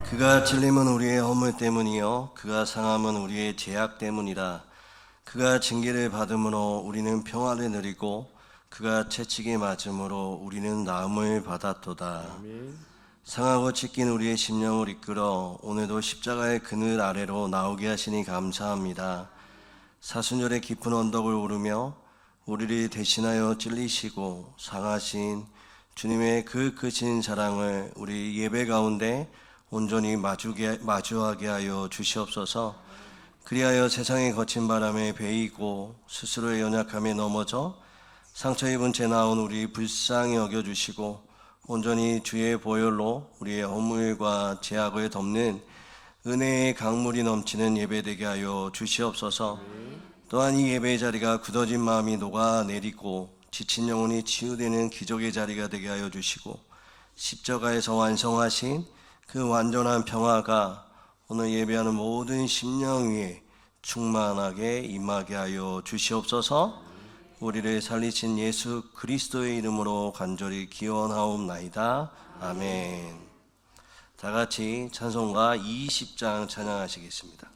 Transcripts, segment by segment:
그가 찔림은 우리의 허물 때문이요 그가 상함은 우리의 죄악 때문이라. 그가 징계를 받음으로 우리는 평화를 누리고 그가 채찍에 맞음으로 우리는 나음을 받았도다. 아멘. 상하고 찢긴 우리의 심령을 이끌어 오늘도 십자가의 그늘 아래로 나오게 하시니 감사합니다. 사순절의 깊은 언덕을 오르며 우리를 대신하여 찔리시고 상하신 주님의 그 크신 사랑을 우리 예배 가운데 온전히 마주하게 하여 주시옵소서. 그리하여 세상의 거친 바람에 베이고 스스로의 연약함에 넘어져 상처 입은 채 나온 우리 불쌍히 여겨주시고 온전히 주의 보혈로 우리의 허물과 죄악을 덮는 은혜의 강물이 넘치는 예배되게 하여 주시옵소서. 또한 이 예배의 자리가 굳어진 마음이 녹아내리고 지친 영혼이 치유되는 기적의 자리가 되게 하여 주시고 십자가에서 완성하신 그 완전한 평화가 오늘 예배하는 모든 심령 위에 충만하게 임하게 하여 주시옵소서. 우리를 살리신 예수 그리스도의 이름으로 간절히 기원하옵나이다. 아멘. 다 같이 찬송가 20장 찬양하시겠습니다.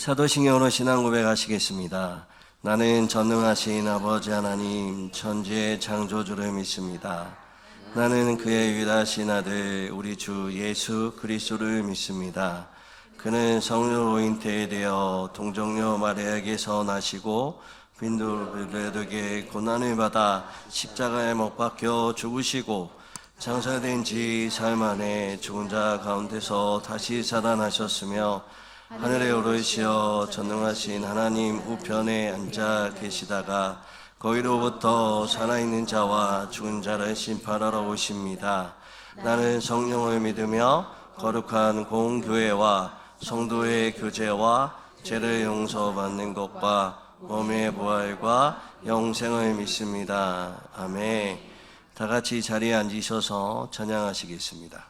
사도신경으로 신앙 고백하시겠습니다. 나는 전능하신 아버지 하나님 천지의 창조주를 믿습니다. 나는 그의 유일하신 아들 우리 주 예수 그리스도를 믿습니다. 그는 성령으로 잉태되어 동정녀 마리아에게서 나시고 빈들에게 고난을 받아 십자가에 못 박혀 죽으시고 장사된 지 사흘 만에 죽은 자 가운데서 다시 살아나셨으며 하늘에 오르시어 전능하신 하나님 우편에 앉아 계시다가 거기로부터 살아있는 자와 죽은 자를 심판하러 오십니다. 나는 성령을 믿으며 거룩한 공교회와 성도의 교제와 죄를 용서받는 것과 몸의 부활과 영생을 믿습니다. 아멘. 다 같이 자리에 앉으셔서 찬양하시겠습니다.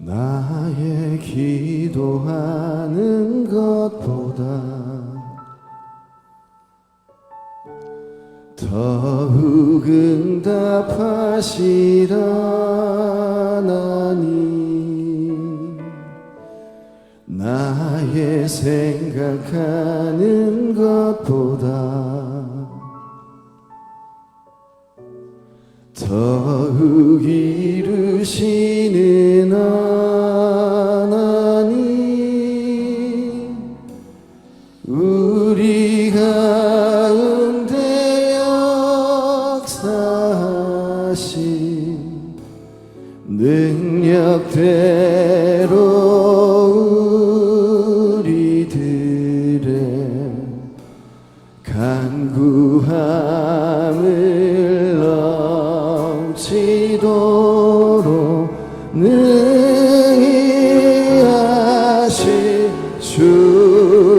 나의 기도하는 것보다 더욱 응답하시라 하나님. 나의 생각하는 것보다 더욱 이루시는 하나님, 우리 가운데 역사하신 능력대로 우리들의 간구함을 넘치도록 능히 하실 주님께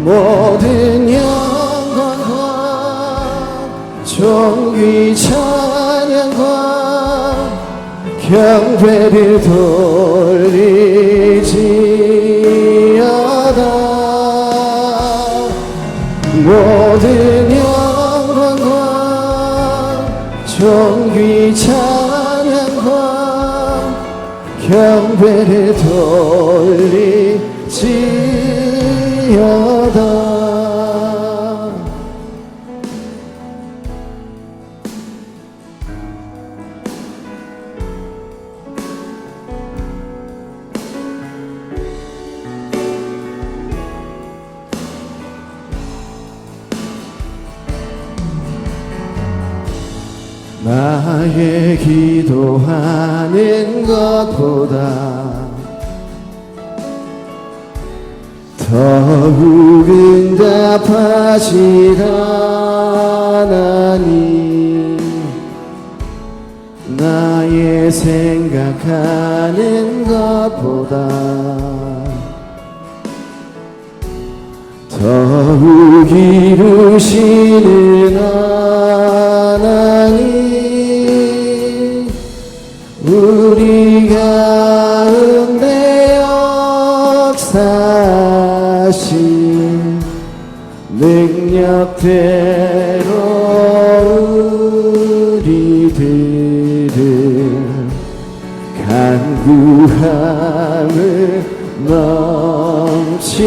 모든 영광과 존귀 찬양과 경배를 돌리지어다. 모든 영광과 존귀 찬양과 경배를 돌리지어다. 나의 기도하는 것보다 더욱 응답하시라 하나님. 나의 생각하는 것보다 더욱 이루시는 하나님, 우리 가운데 역사하신 능력대로 우리들을 간구함을 넘치도록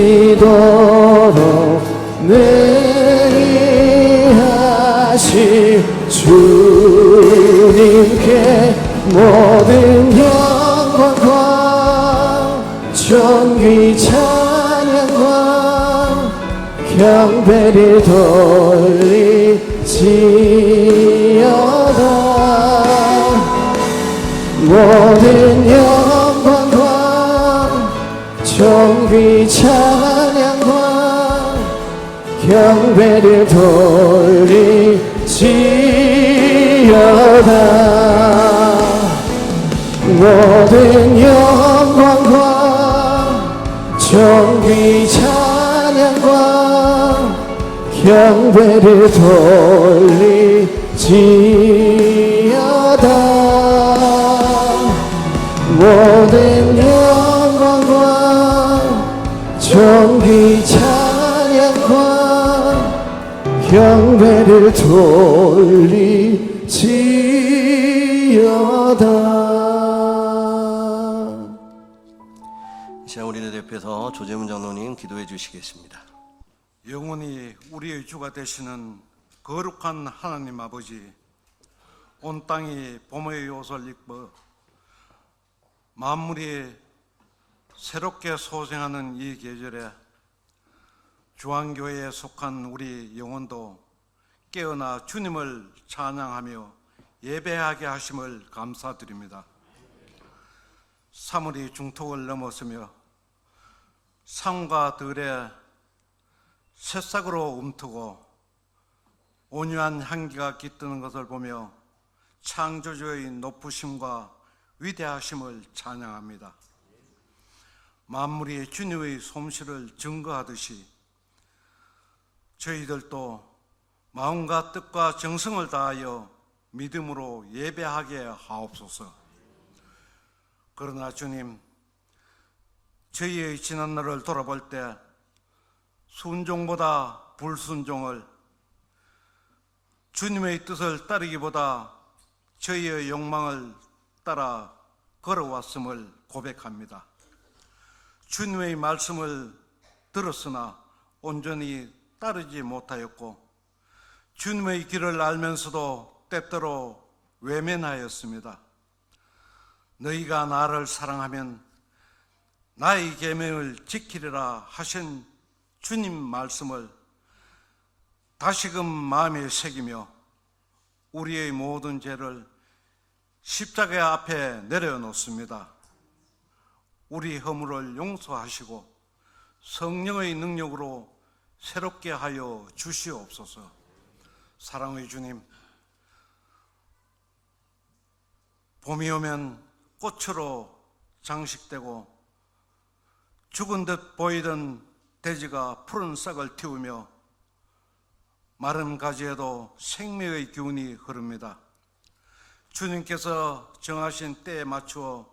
능히 하실 주님께 모든 영광과 존귀 찬양과 경배를 돌리지어다. 모든 영광과 존귀 찬양과 경배를 돌리지어다. 모든 영광과 존귀 찬양과 경배를 돌리지어다. 모든 영광과 존귀 찬양과 경배를 돌리지어다. 이 시간 우리를 대표해서 조재문 장로님 기도해 주시겠습니다. 영원히 우리의 주가 되시는 거룩한 하나님 아버지, 온 땅이 봄의 요소를 입고 만물이 새롭게 소생하는 이 계절에 주한교회에 속한 우리 영혼도 깨어나 주님을 찬양하며 예배하게 하심을 감사드립니다. 3월이 중턱을 넘었으며 산과 들에 새싹으로 움트고 온유한 향기가 깃드는 것을 보며 창조주의 높으심과 위대하심을 찬양합니다. 만물이 주님의 솜씨를 증거하듯이 저희들도 마음과 뜻과 정성을 다하여 믿음으로 예배하게 하옵소서. 그러나 주님, 저희의 지난날을 돌아볼 때 순종보다 불순종을, 주님의 뜻을 따르기보다 저희의 욕망을 따라 걸어왔음을 고백합니다. 주님의 말씀을 들었으나 온전히 따르지 못하였고, 주님의 길을 알면서도 때때로 외면하였습니다. 너희가 나를 사랑하면 나의 계명을 지키리라 하신 주님 말씀을 다시금 마음에 새기며 우리의 모든 죄를 십자가 앞에 내려놓습니다. 우리 허물을 용서하시고 성령의 능력으로 새롭게 하여 주시옵소서. 사랑의 주님, 봄이 오면 꽃으로 장식되고 죽은 듯 보이던 대지가 푸른 싹을 틔우며 마른 가지에도 생명의 기운이 흐릅니다. 주님께서 정하신 때에 맞추어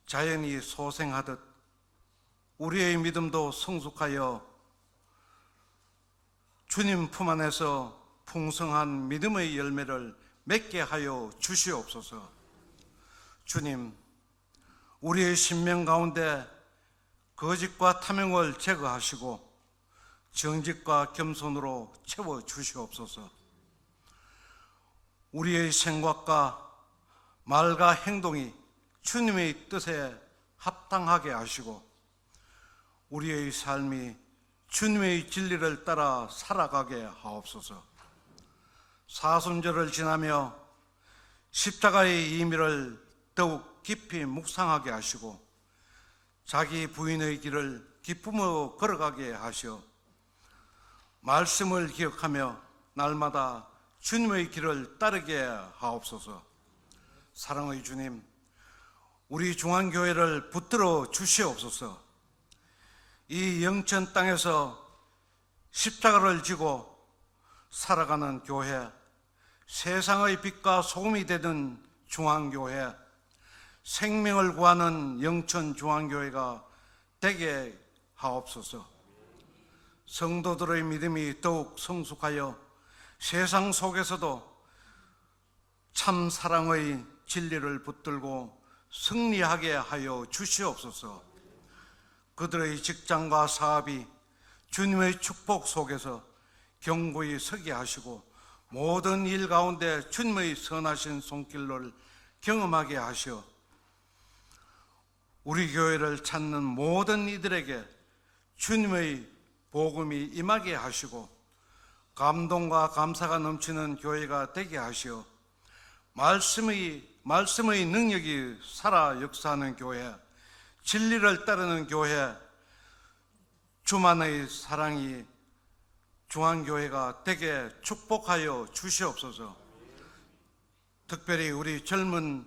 자연이 소생하듯 우리의 믿음도 성숙하여 주님 품 안에서 풍성한 믿음의 열매를 맺게 하여 주시옵소서. 주님, 우리의 신명 가운데 거짓과 탐욕을 제거하시고 정직과 겸손으로 채워 주시옵소서. 우리의 생각과 말과 행동이 주님의 뜻에 합당하게 하시고 우리의 삶이 주님의 진리를 따라 살아가게 하옵소서. 사순절을 지나며 십자가의 의미를 더욱 깊이 묵상하게 하시고 자기 부인의 길을 기쁨으로 걸어가게 하시어 말씀을 기억하며 날마다 주님의 길을 따르게 하옵소서. 사랑의 주님, 우리 중앙교회를 붙들어 주시옵소서. 이 영천 땅에서 십자가를 지고 살아가는 교회, 세상의 빛과 소금이 되는 중앙교회, 생명을 구하는 영천 중앙교회가 되게 하옵소서. 성도들의 믿음이 더욱 성숙하여 세상 속에서도 참 사랑의 진리를 붙들고 승리하게 하여 주시옵소서. 그들의 직장과 사업이 주님의 축복 속에서 견고히 서게 하시고 모든 일 가운데 주님의 선하신 손길을 경험하게 하시어 우리 교회를 찾는 모든 이들에게 주님의 복음이 임하게 하시고 감동과 감사가 넘치는 교회가 되게 하시어 말씀의 능력이 살아 역사하는 교회, 진리를 따르는 교회, 주만의 사랑이 중앙교회가 되게 축복하여 주시옵소서. 특별히 우리 젊은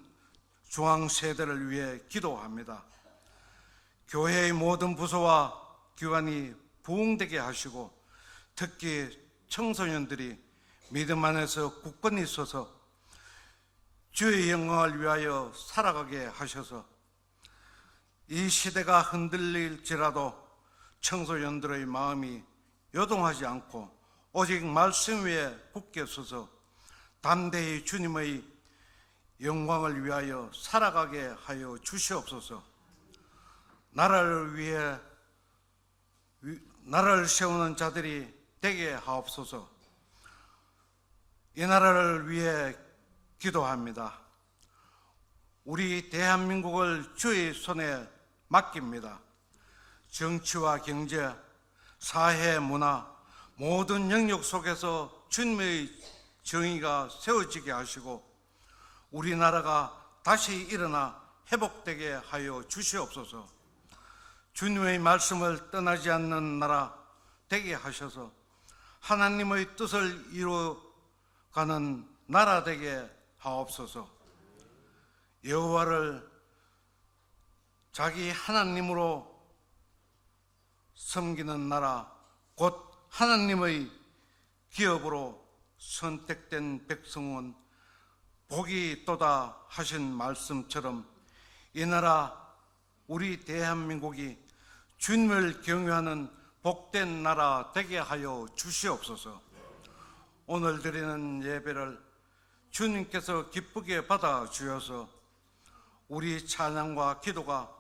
중앙세대를 위해 기도합니다. 교회의 모든 부서와 기관이 부흥되게 하시고 특히 청소년들이 믿음 안에서 굳건히 서서 주의 영광을 위하여 살아가게 하셔서 이 시대가 흔들릴지라도 청소년들의 마음이 요동하지 않고 오직 말씀 위에 굳게 서서 담대히 주님의 영광을 위하여 살아가게 하여 주시옵소서. 나라를 세우는 자들이 되게 하옵소서. 이 나라를 위해 기도합니다. 우리 대한민국을 주의 손에 맡깁니다. 정치와 경제, 사회, 문화 모든 영역 속에서 주님의 정의가 세워지게 하시고 우리나라가 다시 일어나 회복되게 하여 주시옵소서. 주님의 말씀을 떠나지 않는 나라 되게 하셔서 하나님의 뜻을 이루어가는 나라 되게 하옵소서. 여호와를 자기 하나님으로 섬기는 나라, 곧 하나님의 기업으로 선택된 백성은 복이 있도다 하신 말씀처럼 이 나라 우리 대한민국이 주님을 경외하는 복된 나라 되게 하여 주시옵소서. 오늘 드리는 예배를 주님께서 기쁘게 받아 주셔서 우리 찬양과 기도가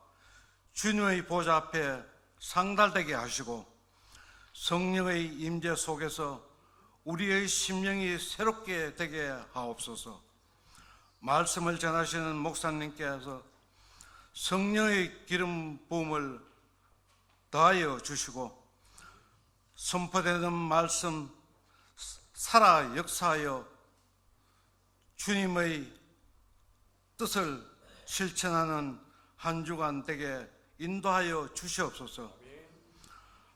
주님의 보좌 앞에 상달되게 하시고 성령의 임재 속에서 우리의 심령이 새롭게 되게 하옵소서. 말씀을 전하시는 목사님께서 성령의 기름 부음을 더하여 주시고 선포되는 말씀 살아 역사하여 주님의 뜻을 실천하는 한 주간 되게 인도하여 주시옵소서.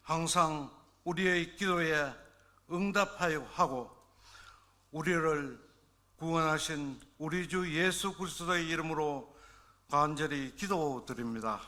항상 우리의 기도에 응답하여 하고 우리를 구원하신 우리 주 예수 그리스도의 이름으로 간절히 기도드립니다.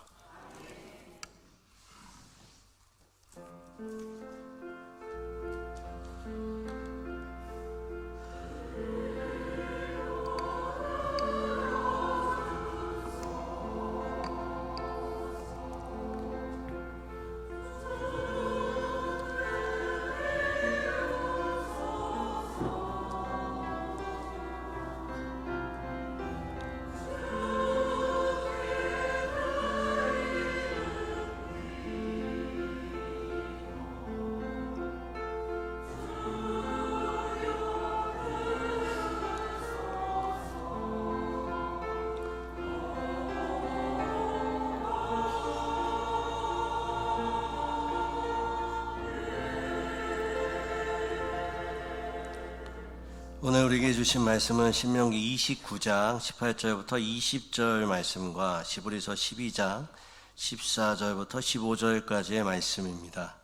오늘 우리에게 주신 말씀은 신명기 29장 18절부터 20절 말씀과 시브리서 12장 14절부터 15절까지의 말씀입니다.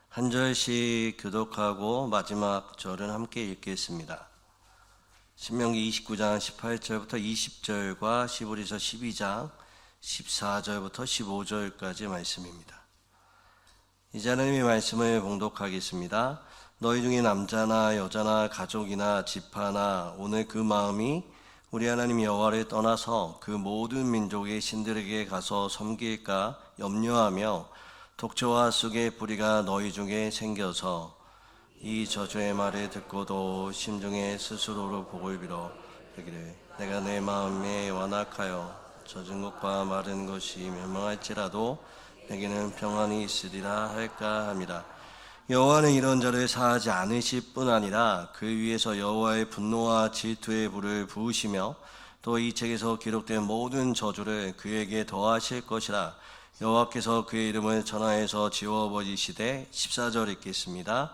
한 절씩 교독하고 마지막 절은 함께 읽겠습니다. 신명기 29장 18절부터 20절과 시브리서 12장 14절부터 15절까지의 말씀입니다. 이제 하나님의 말씀을 봉독하겠습니다. 너희 중에 남자나 여자나 가족이나 지파나 오늘 그 마음이 우리 하나님 여호와를 떠나서 그 모든 민족의 신들에게 가서 섬길까 염려하며 독초와 쑥의 뿌리가 너희 중에 생겨서 이 저주의 말을 듣고도 심중에 스스로로 복을 빌어 되기를 내가 내 마음에 완악하여 젖은 것과 마른 것이 멸망할지라도 내게는 평안이 있으리라 할까 함이라. 여호와는 이런 자를 사하지 않으실 뿐 아니라 그 위에서 여호와의 분노와 질투의 불을 부으시며 또 이 책에서 기록된 모든 저주를 그에게 더하실 것이라. 여호와께서 그의 이름을 천하에서 지워버리시되 14절 읽겠습니다.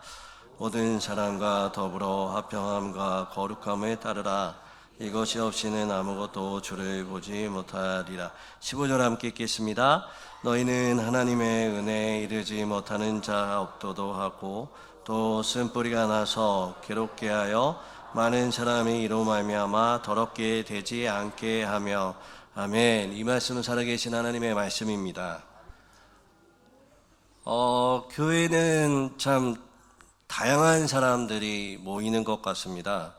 모든 사람과 더불어 화평함과 거룩함을 따르라. 이것이 없이는 아무것도 주를 보지 못하리라. 15절 함께 읽겠습니다. 너희는 하나님의 은혜에 이르지 못하는 자 없도도 하고 또 쓴뿌리가 나서 괴롭게 하여 많은 사람이 이로 말미암아 더럽게 되지 않게 하며. 아멘. 이 말씀은 살아계신 하나님의 말씀입니다. 교회는 참 다양한 사람들이 모이는 것 같습니다.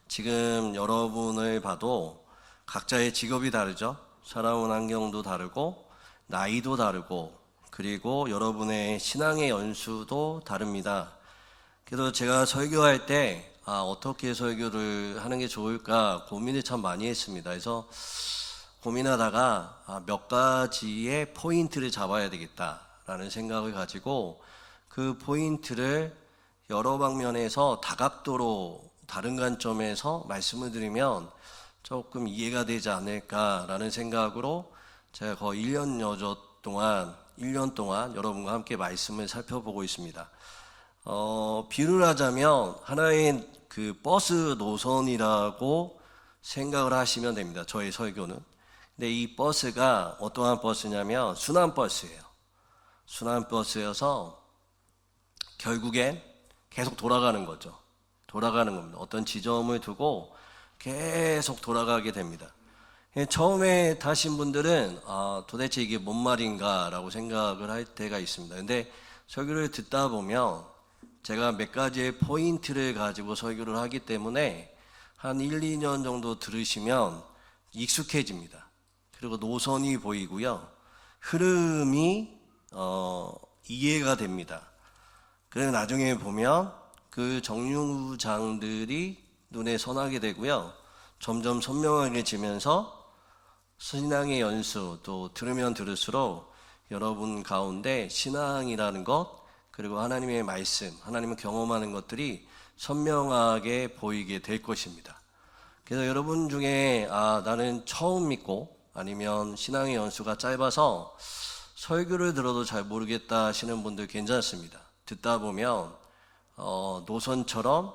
지금 여러분을 봐도 각자의 직업이 다르죠. 살아온 환경도 다르고 나이도 다르고 그리고 여러분의 신앙의 연수도 다릅니다. 그래서 제가 설교할 때 어떻게 설교를 하는 게 좋을까 고민을 참 많이 했습니다. 그래서 고민하다가 몇 가지의 포인트를 잡아야 되겠다라는 생각을 가지고 그 포인트를 여러 방면에서 다각도로 다른 관점에서 말씀을 드리면 조금 이해가 되지 않을까라는 생각으로 제가 거의 1년 동안 여러분과 함께 말씀을 살펴보고 있습니다. 비유를 하자면 하나의 그 버스 노선이라고 생각을 하시면 됩니다. 저의 설교는. 근데 이 버스가 어떠한 버스냐면 순환버스예요. 순환버스여서 결국엔 계속 돌아가는 거죠. 돌아가는 겁니다. 어떤 지점을 두고 계속 돌아가게 됩니다. 처음에 타신 분들은 도대체 이게 뭔 말인가 라고 생각을 할 때가 있습니다. 근데 설교를 듣다 보면 제가 몇 가지의 포인트를 가지고 설교를 하기 때문에 한 1, 2년 정도 들으시면 익숙해집니다. 그리고 노선이 보이고요. 흐름이 이해가 됩니다. 그래서 나중에 보면 그 정류장들이 눈에 선하게 되고요. 점점 선명하게지면서 신앙의 연수 또 들으면 들을수록 여러분 가운데 신앙이라는 것 그리고 하나님의 말씀, 하나님을 경험하는 것들이 선명하게 보이게 될 것입니다. 그래서 여러분 중에 나는 처음 믿고 아니면 신앙의 연수가 짧아서 설교를 들어도 잘 모르겠다 하시는 분들 괜찮습니다. 듣다 보면 노선처럼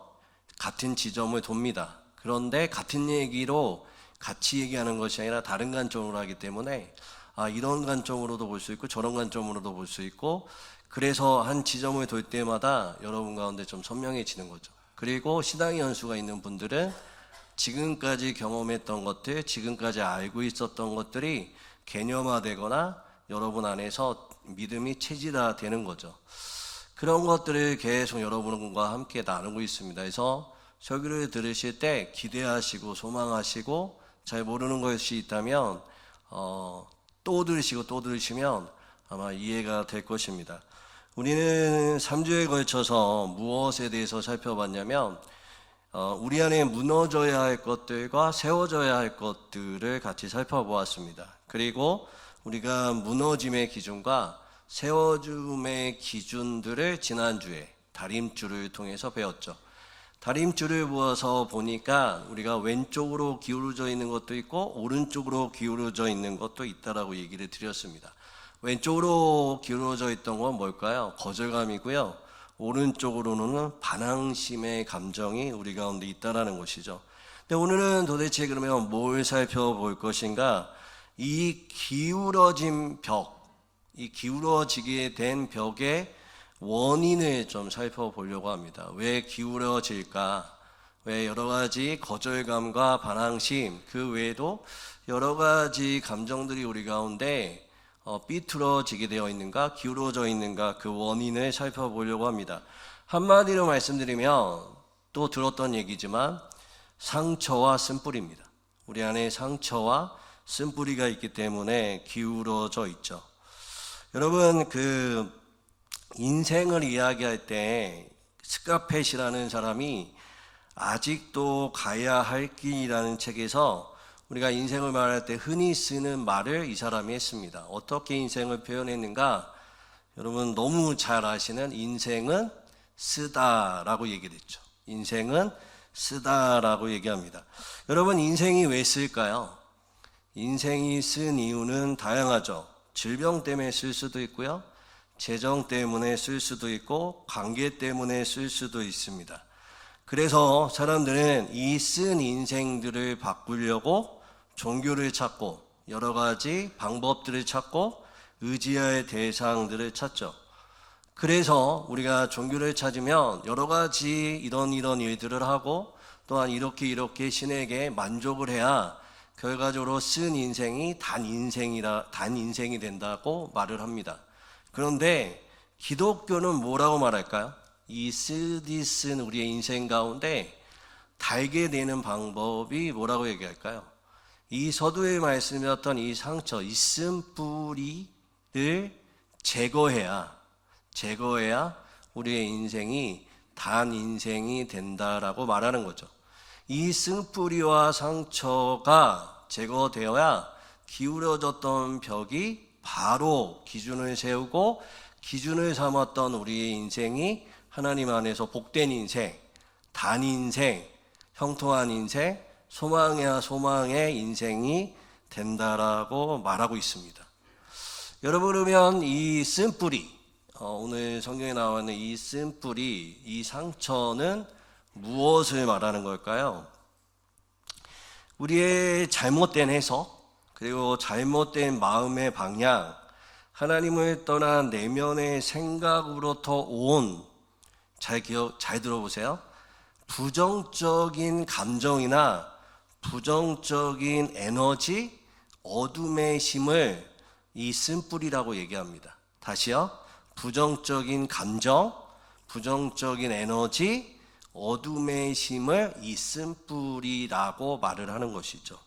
같은 지점을 돕니다. 그런데 같은 얘기로 같이 얘기하는 것이 아니라 다른 관점으로 하기 때문에 이런 관점으로도 볼 수 있고 저런 관점으로도 볼 수 있고 그래서 한 지점을 돌 때마다 여러분 가운데 좀 선명해지는 거죠. 그리고 신앙의 연수가 있는 분들은 지금까지 경험했던 것들, 지금까지 알고 있었던 것들이 개념화되거나 여러분 안에서 믿음이 체질화되는 거죠. 그런 것들을 계속 여러분과 함께 나누고 있습니다. 그래서 설교를 들으실 때 기대하시고 소망하시고 잘 모르는 것이 있다면 또 들으시고 또 들으시면 아마 이해가 될 것입니다. 우리는 3주에 걸쳐서 무엇에 대해서 살펴봤냐면 우리 안에 무너져야 할 것들과 세워져야 할 것들을 같이 살펴보았습니다. 그리고 우리가 무너짐의 기준과 세워줌의 기준들을 지난주에 다림줄을 통해서 배웠죠. 다림줄을 부어서 보니까 우리가 왼쪽으로 기울어져 있는 것도 있고 오른쪽으로 기울어져 있는 것도 있다라고 얘기를 드렸습니다. 왼쪽으로 기울어져 있던 건 뭘까요? 거절감이고요. 오른쪽으로는 반항심의 감정이 우리 가운데 있다라는 것이죠. 근데 오늘은 도대체 그러면 뭘 살펴볼 것인가? 이 기울어진 벽, 이 기울어지게 된 벽의 원인을 좀 살펴보려고 합니다. 왜 기울어질까? 왜 여러 가지 거절감과 반항심, 그 외에도 여러 가지 감정들이 우리 가운데 삐뚤어지게 되어 있는가, 기울어져 있는가, 그 원인을 살펴보려고 합니다. 한마디로 말씀드리면 또 들었던 얘기지만 상처와 쓴뿌리입니다. 우리 안에 상처와 쓴뿌리가 있기 때문에 기울어져 있죠. 여러분, 그 인생을 이야기할 때 스카펫이라는 사람이 아직도 가야 할 길이라는 책에서 우리가 인생을 말할 때 흔히 쓰는 말을 이 사람이 했습니다. 어떻게 인생을 표현했는가? 여러분 너무 잘 아시는 인생은 쓰다라고 얘기를 했죠. 인생은 쓰다라고 얘기합니다. 여러분 인생이 왜 쓸까요? 인생이 쓴 이유는 다양하죠. 질병 때문에 쓸 수도 있고요. 재정 때문에 쓸 수도 있고 관계 때문에 쓸 수도 있습니다. 그래서 사람들은 이 쓴 인생들을 바꾸려고 종교를 찾고 여러 가지 방법들을 찾고 의지할 대상들을 찾죠. 그래서 우리가 종교를 찾으면 여러 가지 이런 일들을 하고 또한 이렇게 신에게 만족을 해야 결과적으로 쓴 인생이 단 인생이 된다고 말을 합니다. 그런데 기독교는 뭐라고 말할까요? 이 쓴 우리의 인생 가운데 달게 되는 방법이 뭐라고 얘기할까요? 이 서두에 말씀드렸던 이 상처, 이 쓴뿌리를 제거해야 우리의 인생이 단 인생이 된다라고 말하는 거죠. 이 쓴뿌리와 상처가 제거되어야 기울어졌던 벽이 바로 기준을 세우고 기준을 삼았던 우리의 인생이 하나님 안에서 복된 인생, 단 인생, 형통한 인생, 소망의 인생이 된다라고 말하고 있습니다. 여러분 그러면 이 쓴뿌리, 오늘 성경에 나와 있는 이 쓴뿌리, 이 상처는 무엇을 말하는 걸까요? 우리의 잘못된 해석, 그리고 잘못된 마음의 방향, 하나님을 떠난 내면의 생각으로부터 온, 잘 들어보세요. 부정적인 감정이나 부정적인 에너지, 어둠의 힘을 이 쓴뿌리라고 얘기합니다. 다시요. 부정적인 감정, 부정적인 에너지, 어둠의 힘을 이 쓴뿌리라고 말을 하는 것이죠.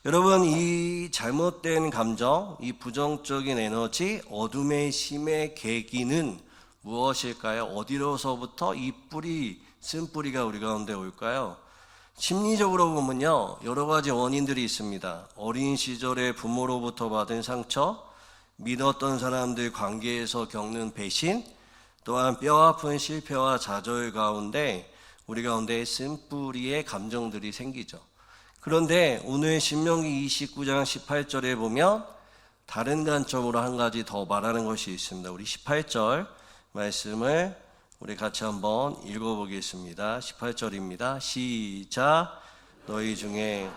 여러분, 이 잘못된 감정, 이 부정적인 에너지, 어둠의 심의 계기는 무엇일까요? 어디로서부터 이 쓴뿌리가 우리 가운데 올까요? 심리적으로 보면요, 여러 가지 원인들이 있습니다. 어린 시절에 부모로부터 받은 상처, 믿었던 사람들 관계에서 겪는 배신, 또한 뼈아픈 실패와 좌절 가운데 우리 가운데 쓴뿌리의 감정들이 생기죠. 그런데 오늘 신명기 29장 18절에 보면 다른 관점으로 한 가지 더 말하는 것이 있습니다. 우리 18절 말씀을 우리 같이 한번 읽어보겠습니다. 18절입니다. 시작. 너희 중에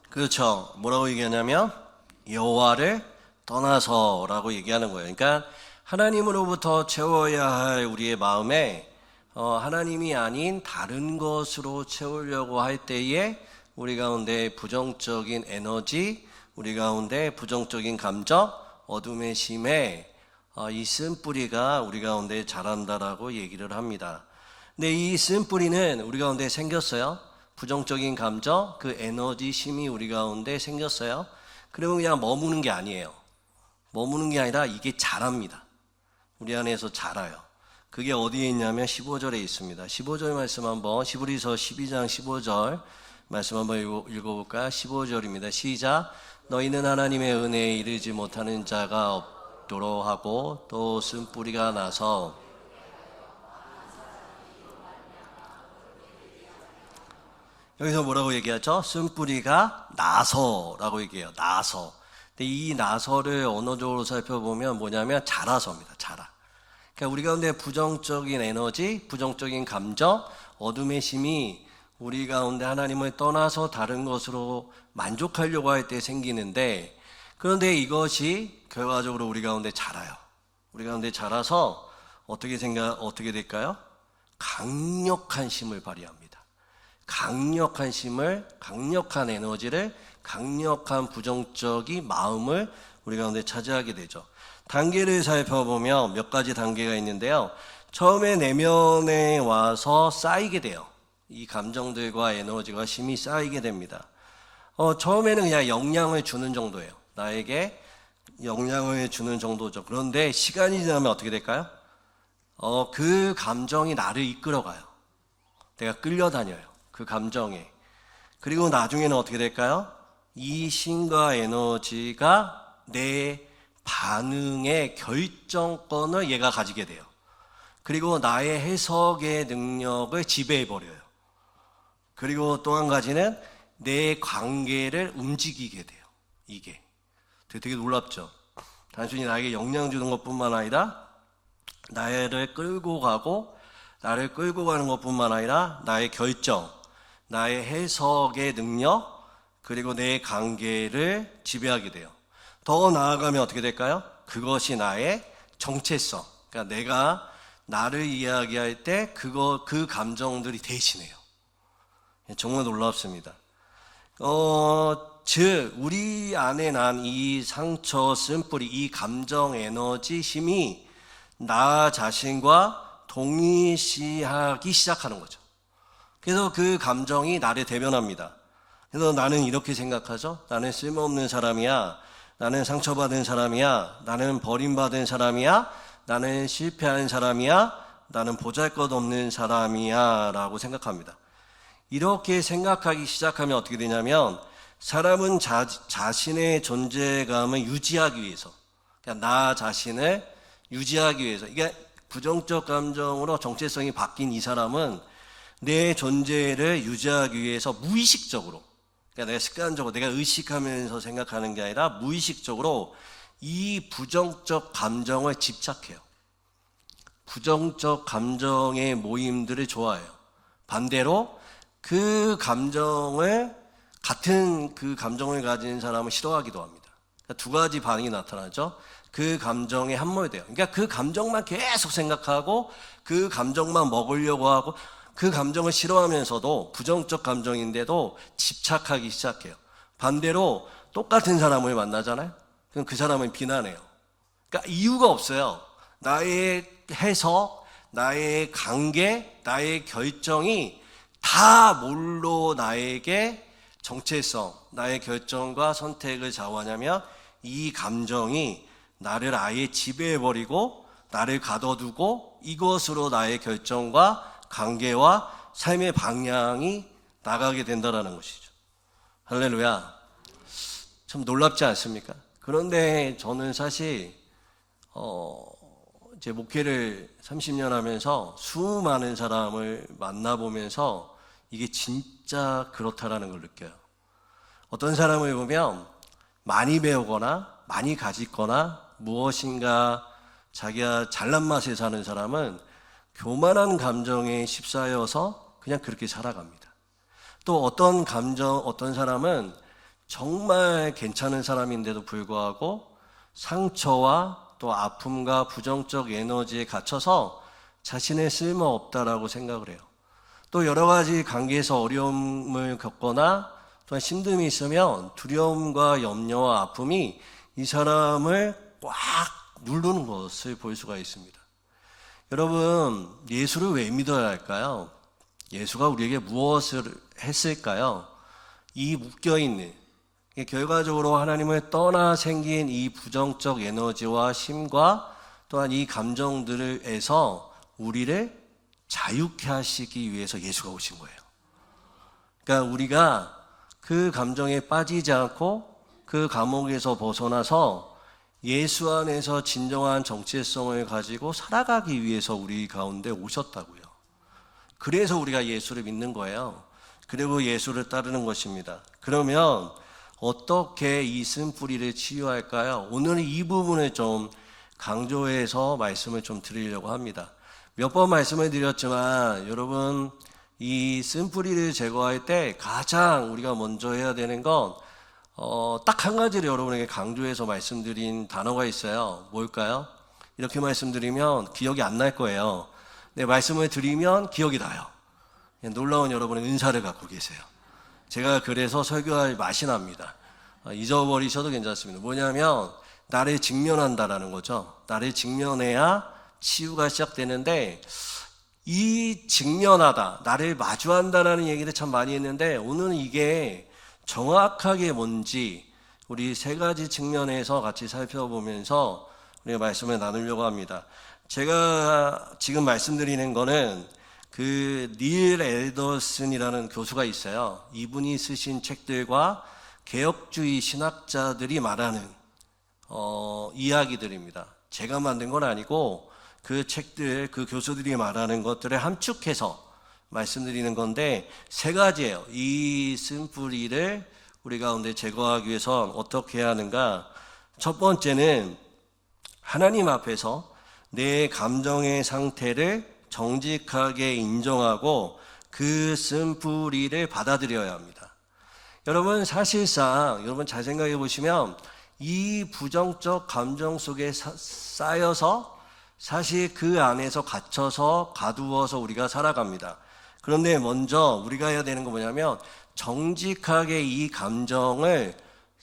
그렇죠. 뭐라고 얘기하냐면 여호와를 떠나서라고 얘기하는 거예요. 그러니까 하나님으로부터 채워야 할 우리의 마음에 하나님이 아닌 다른 것으로 채우려고 할 때에 우리 가운데 부정적인 에너지, 우리 가운데 부정적인 감정, 어둠의 심에 이 쓴뿌리가 우리 가운데 자란다라고 얘기를 합니다. 근데 이 쓴뿌리는 우리 가운데 생겼어요. 부정적인 감정, 그 에너지 심이 우리 가운데 생겼어요. 그러면 그냥 머무는 게 아니에요. 머무는 게 아니라 이게 자랍니다. 우리 안에서 자라요. 그게 어디에 있냐면 15절에 있습니다. 15절 말씀 한번, 히브리서 12장 15절 말씀 한번 읽어볼까요? 15절입니다. 시작. 너희는 하나님의 은혜에 이르지 못하는 자가 없도록 하고 또 쓴뿌리가 나서 여기서 뭐라고 얘기하죠? 쓴뿌리가 나서라고 얘기해요. 나서. 근데 이 나서를 언어적으로 살펴보면 뭐냐면 자라서입니다. 자라. 그러니까 우리 가운데 부정적인 에너지, 부정적인 감정, 어둠의 심이 우리 가운데 하나님을 떠나서 다른 것으로 만족하려고 할 때 생기는데, 그런데 이것이 결과적으로 우리 가운데 자라요. 우리 가운데 자라서 어떻게 될까요? 강력한 힘을 발휘합니다. 강력한 힘을, 강력한 에너지를, 강력한 부정적인 마음을 우리 가운데 차지하게 되죠. 단계를 살펴보면 몇 가지 단계가 있는데요. 처음에 내면에 와서 쌓이게 돼요. 이 감정들과 에너지가 힘이 쌓이게 됩니다. 처음에는 그냥 영향을 주는 정도예요. 나에게 영향을 주는 정도죠. 그런데 시간이 지나면 어떻게 될까요? 그 감정이 나를 이끌어가요. 내가 끌려다녀요. 그 감정에. 그리고 나중에는 어떻게 될까요? 이 힘과 에너지가 내 반응의 결정권을 얘가 가지게 돼요. 그리고 나의 해석의 능력을 지배해버려요. 그리고 또 한 가지는 내 관계를 움직이게 돼요. 이게 되게 놀랍죠. 단순히 나에게 영향 주는 것뿐만 아니라 나를 끌고 가는 것뿐만 아니라 나의 결정, 나의 해석의 능력, 그리고 내 관계를 지배하게 돼요. 더 나아가면 어떻게 될까요? 그것이 나의 정체성. 그러니까 내가 나를 이야기할 때 그 감정들이 대신해요. 정말 놀랍습니다. 즉 우리 안에 난 이 상처, 쓴뿌리, 이 감정 에너지 힘이 나 자신과 동일시하기 시작하는 거죠. 그래서 그 감정이 나를 대변합니다. 그래서 나는 이렇게 생각하죠. 나는 쓸모없는 사람이야. 나는 상처받은 사람이야. 나는 버림받은 사람이야. 나는 실패한 사람이야. 나는 보잘것없는 사람이야 라고 생각합니다. 이렇게 생각하기 시작하면 어떻게 되냐면 사람은 자신의 존재감을 유지하기 위해서, 그러니까 나 자신을 유지하기 위해서, 이게 부정적 감정으로 정체성이 바뀐 이 사람은 내 존재를 유지하기 위해서 무의식적으로, 그러니까 내가 습관적으로 내가 의식하면서 생각하는 게 아니라 무의식적으로 이 부정적 감정을 집착해요. 부정적 감정의 모임들을 좋아해요. 반대로 같은 그 감정을 가진 사람을 싫어하기도 합니다. 그러니까 두 가지 반응이 나타나죠. 그 감정에 함몰돼요. 그러니까 그 감정만 계속 생각하고 그 감정만 먹으려고 하고 그 감정을 싫어하면서도 부정적 감정인데도 집착하기 시작해요. 반대로 똑같은 사람을 만나잖아요. 그럼 그 사람은 비난해요. 그러니까 이유가 없어요. 나의 해석, 나의 관계, 나의 결정이 다 뭘로 나에게 정체성, 나의 결정과 선택을 좌우하냐면 이 감정이 나를 아예 지배해버리고 나를 가둬두고 이것으로 나의 결정과 관계와 삶의 방향이 나가게 된다는 것이죠. 할렐루야. 참 놀랍지 않습니까? 그런데 저는 사실 제 목회를 30년 하면서 수많은 사람을 만나보면서 이게 진짜 그렇다라는 걸 느껴요. 어떤 사람을 보면 많이 배우거나 많이 가지거나 무엇인가 자기가 잘난 맛에 사는 사람은 교만한 감정에 휩싸여서 그냥 그렇게 살아갑니다. 또 어떤 사람은 정말 괜찮은 사람인데도 불구하고 상처와 또 아픔과 부정적 에너지에 갇혀서 자신의 쓸모없다라고 생각을 해요. 또 여러 가지 관계에서 어려움을 겪거나 또한 힘듦이 있으면 두려움과 염려와 아픔이 이 사람을 꽉 누르는 것을 볼 수가 있습니다. 여러분, 예수를 왜 믿어야 할까요? 예수가 우리에게 무엇을 했을까요? 이 묶여있는, 결과적으로 하나님을 떠나 생긴 이 부정적 에너지와 힘과 또한 이 감정들에서 우리를 자유케 하시기 위해서 예수가 오신 거예요. 그러니까 우리가 그 감정에 빠지지 않고 그 감옥에서 벗어나서 예수 안에서 진정한 정체성을 가지고 살아가기 위해서 우리 가운데 오셨다고요. 그래서 우리가 예수를 믿는 거예요. 그리고 예수를 따르는 것입니다. 그러면 어떻게 이 쓴뿌리를 치유할까요? 오늘은 이 부분을 좀 강조해서 말씀을 좀 드리려고 합니다. 몇 번 말씀을 드렸지만 여러분, 이 쓴뿌리를 제거할 때 가장 우리가 먼저 해야 되는 건 딱 한 가지를 여러분에게 강조해서 말씀드린 단어가 있어요. 뭘까요? 이렇게 말씀드리면 기억이 안 날 거예요. 네, 말씀을 드리면 기억이 나요. 놀라운 여러분의 은사를 갖고 계세요. 제가 그래서 설교할 맛이 납니다. 잊어버리셔도 괜찮습니다. 뭐냐면 나를 직면한다라는 거죠. 나를 직면해야 치유가 시작되는데, 이 직면하다, 나를 마주한다라는 얘기를 참 많이 했는데 오늘은 이게 정확하게 뭔지 우리 세 가지 측면에서 같이 살펴보면서 우리가 말씀을 나누려고 합니다. 제가 지금 말씀드리는 거는 그 닐 엘더슨이라는 교수가 있어요. 이분이 쓰신 책들과 개혁주의 신학자들이 말하는 이야기들입니다. 제가 만든 건 아니고 그 책들, 그 교수들이 말하는 것들을 함축해서 말씀드리는 건데 세 가지예요. 이 쓴뿌리를 우리 가운데 제거하기 위해서 어떻게 해야 하는가? 첫 번째는 하나님 앞에서 내 감정의 상태를 정직하게 인정하고 그 쓴뿌리를 받아들여야 합니다. 여러분, 사실상 여러분 잘 생각해 보시면 이 부정적 감정 속에 쌓여서 사실 그 안에서 갇혀서 가두어서 우리가 살아갑니다. 그런데 먼저 우리가 해야 되는 건 뭐냐면 정직하게 이 감정을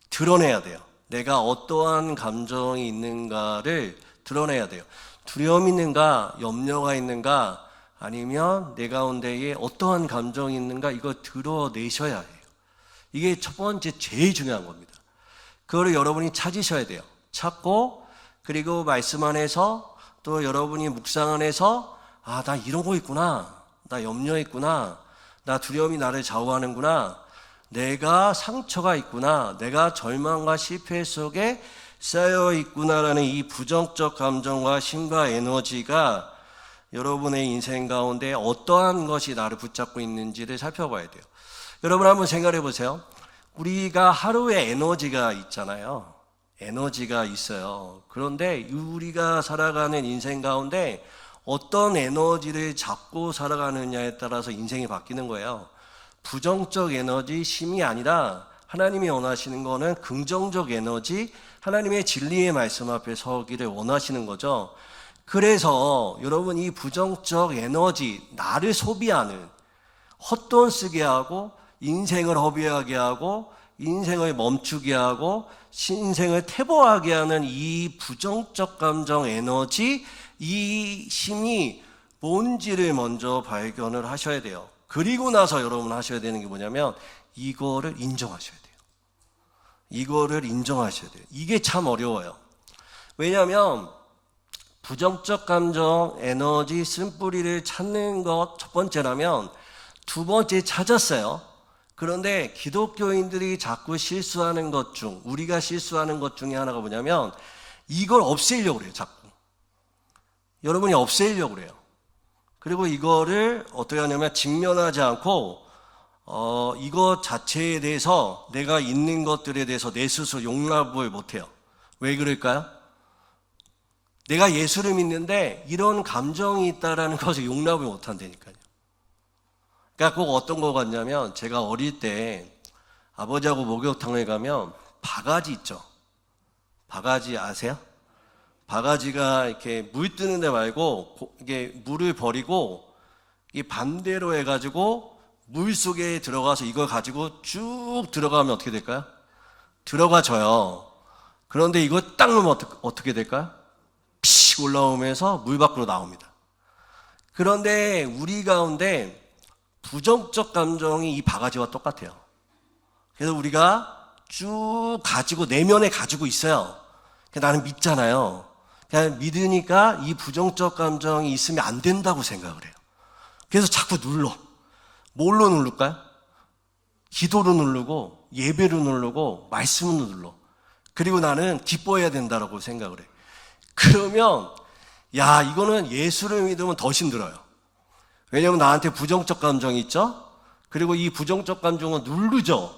드러내야 돼요. 내가 어떠한 감정이 있는가를 드러내야 돼요. 두려움이 있는가, 염려가 있는가, 아니면 내 가운데에 어떠한 감정이 있는가, 이거 드러내셔야 해요. 이게 첫 번째 제일 중요한 겁니다. 그거를 여러분이 찾으셔야 돼요. 찾고, 그리고 말씀 안에서 또 여러분이 묵상 안에서 나 이런 거 있구나, 나 염려 있구나, 나 두려움이 나를 좌우하는구나, 내가 상처가 있구나, 내가 절망과 실패 속에 쌓여 있구나라는 이 부정적 감정과 힘과 에너지가 여러분의 인생 가운데 어떠한 것이 나를 붙잡고 있는지를 살펴봐야 돼요. 여러분 한번 생각해 보세요. 우리가 하루에 에너지가 있잖아요. 에너지가 있어요. 그런데 우리가 살아가는 인생 가운데 어떤 에너지를 잡고 살아가느냐에 따라서 인생이 바뀌는 거예요. 부정적 에너지, 힘이 아니라 하나님이 원하시는 거는 긍정적 에너지, 하나님의 진리의 말씀 앞에 서기를 원하시는 거죠. 그래서 여러분, 이 부정적 에너지, 나를 소비하는, 헛돈 쓰게 하고 인생을 허비하게 하고 인생을 멈추게 하고 신생을 퇴보하게 하는 이 부정적 감정 에너지, 이 힘이 뭔지를 먼저 발견을 하셔야 돼요. 그리고 나서 여러분 하셔야 되는 게 뭐냐면 이거를 인정하셔야 돼요. 이거를 인정하셔야 돼요. 이게 참 어려워요. 왜냐하면 부정적 감정, 에너지, 쓴뿌리를 찾는 것 첫 번째라면, 두 번째 찾았어요. 그런데 기독교인들이 자꾸 실수하는 것 중, 우리가 실수하는 것 중에 하나가 뭐냐면 이걸 없애려고 그래요. 자꾸 여러분이 없애려고 그래요. 그리고 이거를 어떻게 하냐면 직면하지 않고 이것 자체에 대해서, 내가 있는 것들에 대해서 내 스스로 용납을 못해요. 왜 그럴까요? 내가 예수를 믿는데 이런 감정이 있다라는 것을 용납을 못한다니까요. 그러니까 꼭 어떤 거 같냐면, 제가 어릴 때 아버지하고 목욕탕에 가면 바가지 있죠. 바가지 아세요? 바가지가 이렇게 물 뜨는 데 말고 이게 물을 버리고 이 반대로 해가지고 물 속에 들어가서 이걸 가지고 쭉 들어가면 어떻게 될까요? 들어가져요. 그런데 이거 딱 넣으면 어떻게 될까요? 픽 올라오면서 물 밖으로 나옵니다. 그런데 우리 가운데 부정적 감정이 이 바가지와 똑같아요. 그래서 우리가 쭉 가지고 내면에 가지고 있어요. 나는 믿잖아요. 그냥 믿으니까 이 부정적 감정이 있으면 안 된다고 생각을 해요. 그래서 자꾸 눌러. 뭘로 누를까요? 기도로 누르고 예배로 누르고 말씀으로 눌러. 그리고 나는 기뻐해야 된다고 생각을 해. 그러면 야, 이거는 예수를 믿으면 더 힘들어요. 왜냐하면 나한테 부정적 감정이 있죠? 그리고 이 부정적 감정은 누르죠.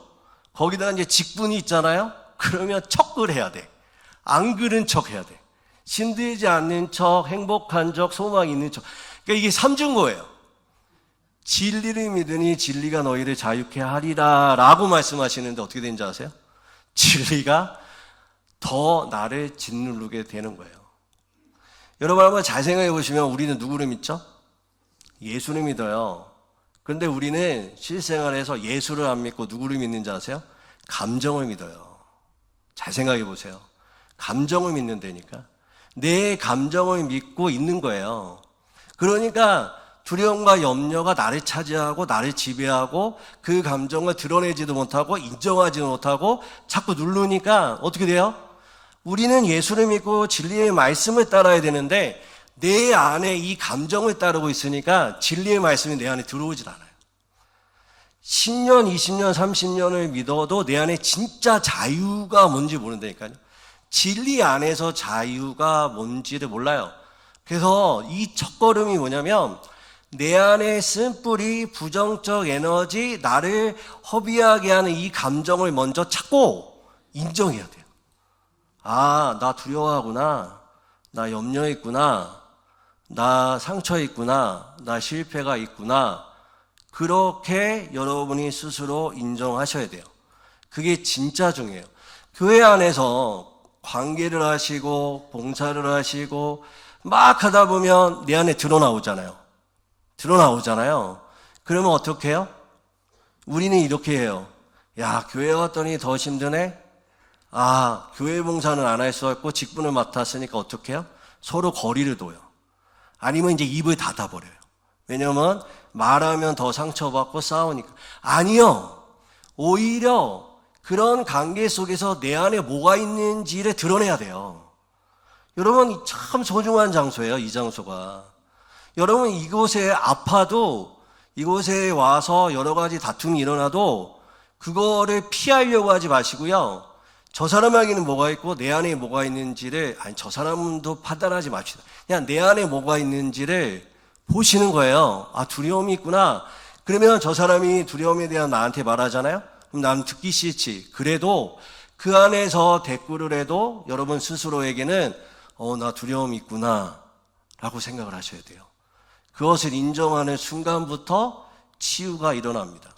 거기다가 이제 직분이 있잖아요? 그러면 척을 해야 돼. 안 그런 척 해야 돼. 힘들지 않는 척, 행복한 척, 소망이 있는 척. 그러니까 이게 삼중고예요. 진리를 믿으니 진리가 너희를 자유케 하리라 라고 말씀하시는데 어떻게 되는지 아세요? 진리가 더 나를 짓누르게 되는 거예요. 여러분 한번 잘 생각해 보시면 우리는 누구를 믿죠? 예수를 믿어요. 그런데 우리는 실생활에서 예수를 안 믿고 누구를 믿는지 아세요? 감정을 믿어요. 잘 생각해 보세요. 감정을 믿는다니까. 내 감정을 믿고 있는 거예요. 그러니까 두려움과 염려가 나를 차지하고 나를 지배하고 그 감정을 드러내지도 못하고 인정하지도 못하고 자꾸 누르니까 어떻게 돼요? 우리는 예수를 믿고 진리의 말씀을 따라야 되는데 내 안에 이 감정을 따르고 있으니까 진리의 말씀이 내 안에 들어오질 않아요. 10년, 20년, 30년을 믿어도 내 안에 진짜 자유가 뭔지 모른다니까요. 진리 안에서 자유가 뭔지를 몰라요. 그래서 이 첫걸음이 뭐냐면 내 안에 쓴뿌리, 부정적 에너지, 나를 허비하게 하는 이 감정을 먼저 찾고 인정해야 돼요. 아, 나 두려워하구나. 나 염려했구나. 나 상처했구나. 나 실패가 있구나. 그렇게 여러분이 스스로 인정하셔야 돼요. 그게 진짜 중요해요. 교회 안에서 관계를 하시고 봉사를 하시고 막 하다 보면 내 안에 드러나오잖아요. 그러면 어떻게 해요? 우리는 이렇게 해요. 야, 교회 왔더니 더 힘드네? 아, 교회 봉사는 안 할 수 없고 직분을 맡았으니까 어떻게 해요? 서로 거리를 둬요. 아니면 이제 입을 닫아버려요. 왜냐면 말하면 더 상처받고 싸우니까. 아니요. 오히려 그런 관계 속에서 내 안에 뭐가 있는지를 드러내야 돼요. 여러분, 참 소중한 장소예요, 이 장소가. 여러분, 이곳에 아파도, 이곳에 와서 여러 가지 다툼이 일어나도 그거를 피하려고 하지 마시고요. 저 사람에게는 뭐가 있고 내 안에 뭐가 있는지를, 아니 저 사람도 판단하지 맙시다. 그냥 내 안에 뭐가 있는지를 보시는 거예요. 아, 두려움이 있구나. 그러면 저 사람이 두려움에 대한 나한테 말하잖아요. 그럼 나는 듣기 싫지. 그래도 그 안에서 대꾸를 해도 여러분 스스로에게는 나 두려움이 있구나 라고 생각을 하셔야 돼요. 그것을 인정하는 순간부터 치유가 일어납니다.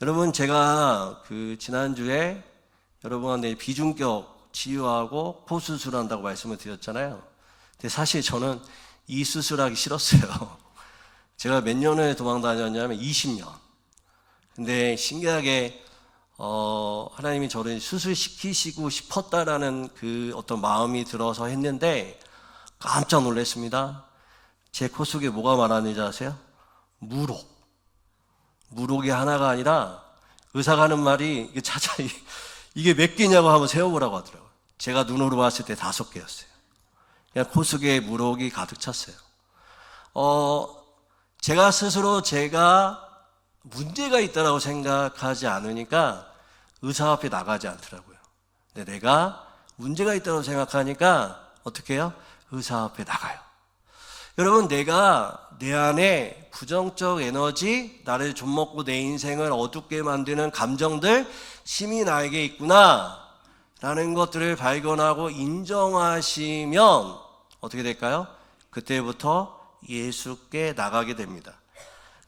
여러분, 제가 지난주에 여러분한테 비중격 치유하고 코수술한다고 말씀을 드렸잖아요. 근데 사실 저는 이 수술하기 싫었어요. 제가 몇 년을 도망 다녔냐면 20년. 근데 신기하게 하나님이 저를 수술시키시고 싶었다라는 그 어떤 마음이 들어서 했는데 깜짝 놀랐습니다. 제 코 속에 뭐가 말하는지 아세요? 무록이 하나가 아니라 의사가 하는 말이 이게 몇 개냐고 한번 세어보라고 하더라고요. 제가 눈으로 봤을 때 5개였어요. 그냥 코 속에 무록이 가득 찼어요. 제가 스스로 제가 문제가 있다라고 생각하지 않으니까 의사 앞에 나가지 않더라고요. 근데 내가 문제가 있다고 생각하니까 어떻게 해요? 의사 앞에 나가요. 여러분, 내가 내 안에 부정적 에너지, 나를 좀먹고 내 인생을 어둡게 만드는 감정들, 심히 나에게 있구나 라는 것들을 발견하고 인정하시면 어떻게 될까요? 그때부터 예수께 나가게 됩니다.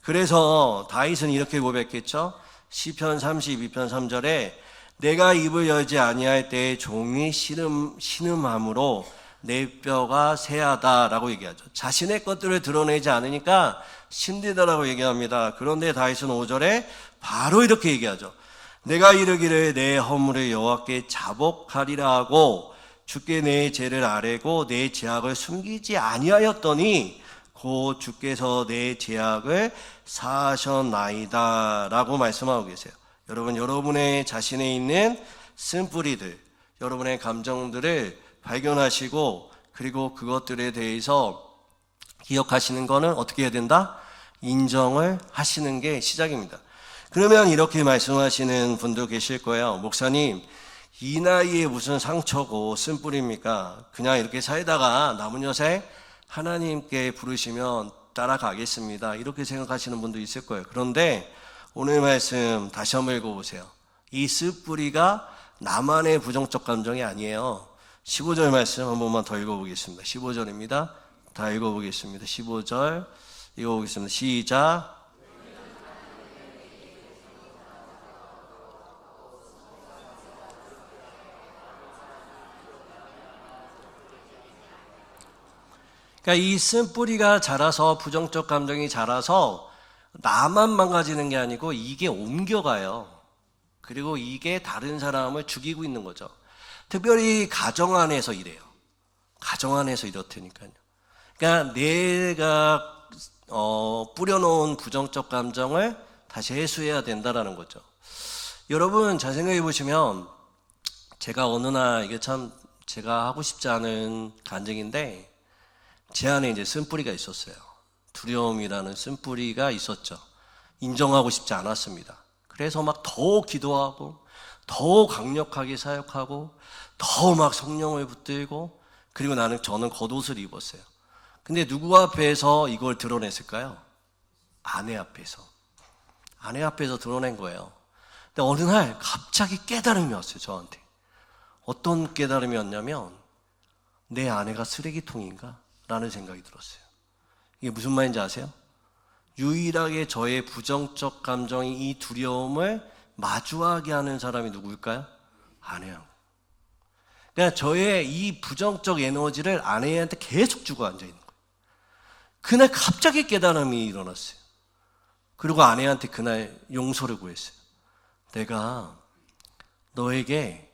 그래서 다윗은 이렇게 고백했죠. 시편 32편 3절에 내가 입을 열지 아니할 때에 종이 신음함으로 내 뼈가 새하다라고 얘기하죠. 자신의 것들을 드러내지 않으니까 힘들다라고 얘기합니다. 그런데 다윗은 5절에 바로 이렇게 얘기하죠. 내가 이르기를 내 허물을 여호와께 자복하리라 하고 주께 내 죄를 아뢰고 내 죄악을 숨기지 아니하였더니 곧 주께서 내 죄악을 사하셨나이다 라고 말씀하고 계세요. 여러분, 여러분의 자신에 있는 쓴뿌리들, 여러분의 감정들을 발견하시고 그리고 그것들에 대해서 기억하시는 거는 어떻게 해야 된다? 인정을 하시는 게 시작입니다. 그러면 이렇게 말씀하시는 분도 계실 거예요. 목사님, 이 나이에 무슨 상처고 쓴뿌리입니까? 그냥 이렇게 살다가 남은 여생 하나님께 부르시면 따라가겠습니다. 이렇게 생각하시는 분도 있을 거예요. 그런데 오늘 말씀 다시 한번 읽어보세요. 이 쓴뿌리가 나만의 부정적 감정이 아니에요. 15절 말씀 한 번만 더 읽어보겠습니다. 15절입니다. 다 읽어보겠습니다. 15절 읽어보겠습니다. 시작. 그러니까 이 쓴뿌리가 자라서 부정적 감정이 자라서 나만 망가지는 게 아니고 이게 옮겨가요. 그리고 이게 다른 사람을 죽이고 있는 거죠. 특별히 가정 안에서 이래요. 가정 안에서 이렇다니까요. 그러니까 내가 뿌려놓은 부정적 감정을 다시 해소해야 된다라는 거죠. 여러분 잘 생각해 보시면 제가 어느 날 이게 참 제가 하고 싶지 않은 간증인데 제 안에 이제 쓴뿌리가 있었어요. 두려움이라는 쓴뿌리가 있었죠. 인정하고 싶지 않았습니다. 그래서 막 더 기도하고 더 강력하게 사역하고 더 막 성령을 붙들고 그리고 저는 겉옷을 입었어요. 근데 누구 앞에서 이걸 드러냈을까요? 아내 앞에서. 아내 앞에서 드러낸 거예요. 근데 어느 날 갑자기 깨달음이 왔어요, 저한테. 어떤 깨달음이었냐면 내 아내가 쓰레기통인가? 라는 생각이 들었어요. 이게 무슨 말인지 아세요? 유일하게 저의 부정적 감정이 이 두려움을 마주하게 하는 사람이 누구일까요? 아내하고. 그러니까 저의 이 부정적 에너지를 아내한테 계속 주고 앉아 있는 거예요. 그날 갑자기 깨달음이 일어났어요. 그리고 아내한테 그날 용서를 구했어요. 내가 너에게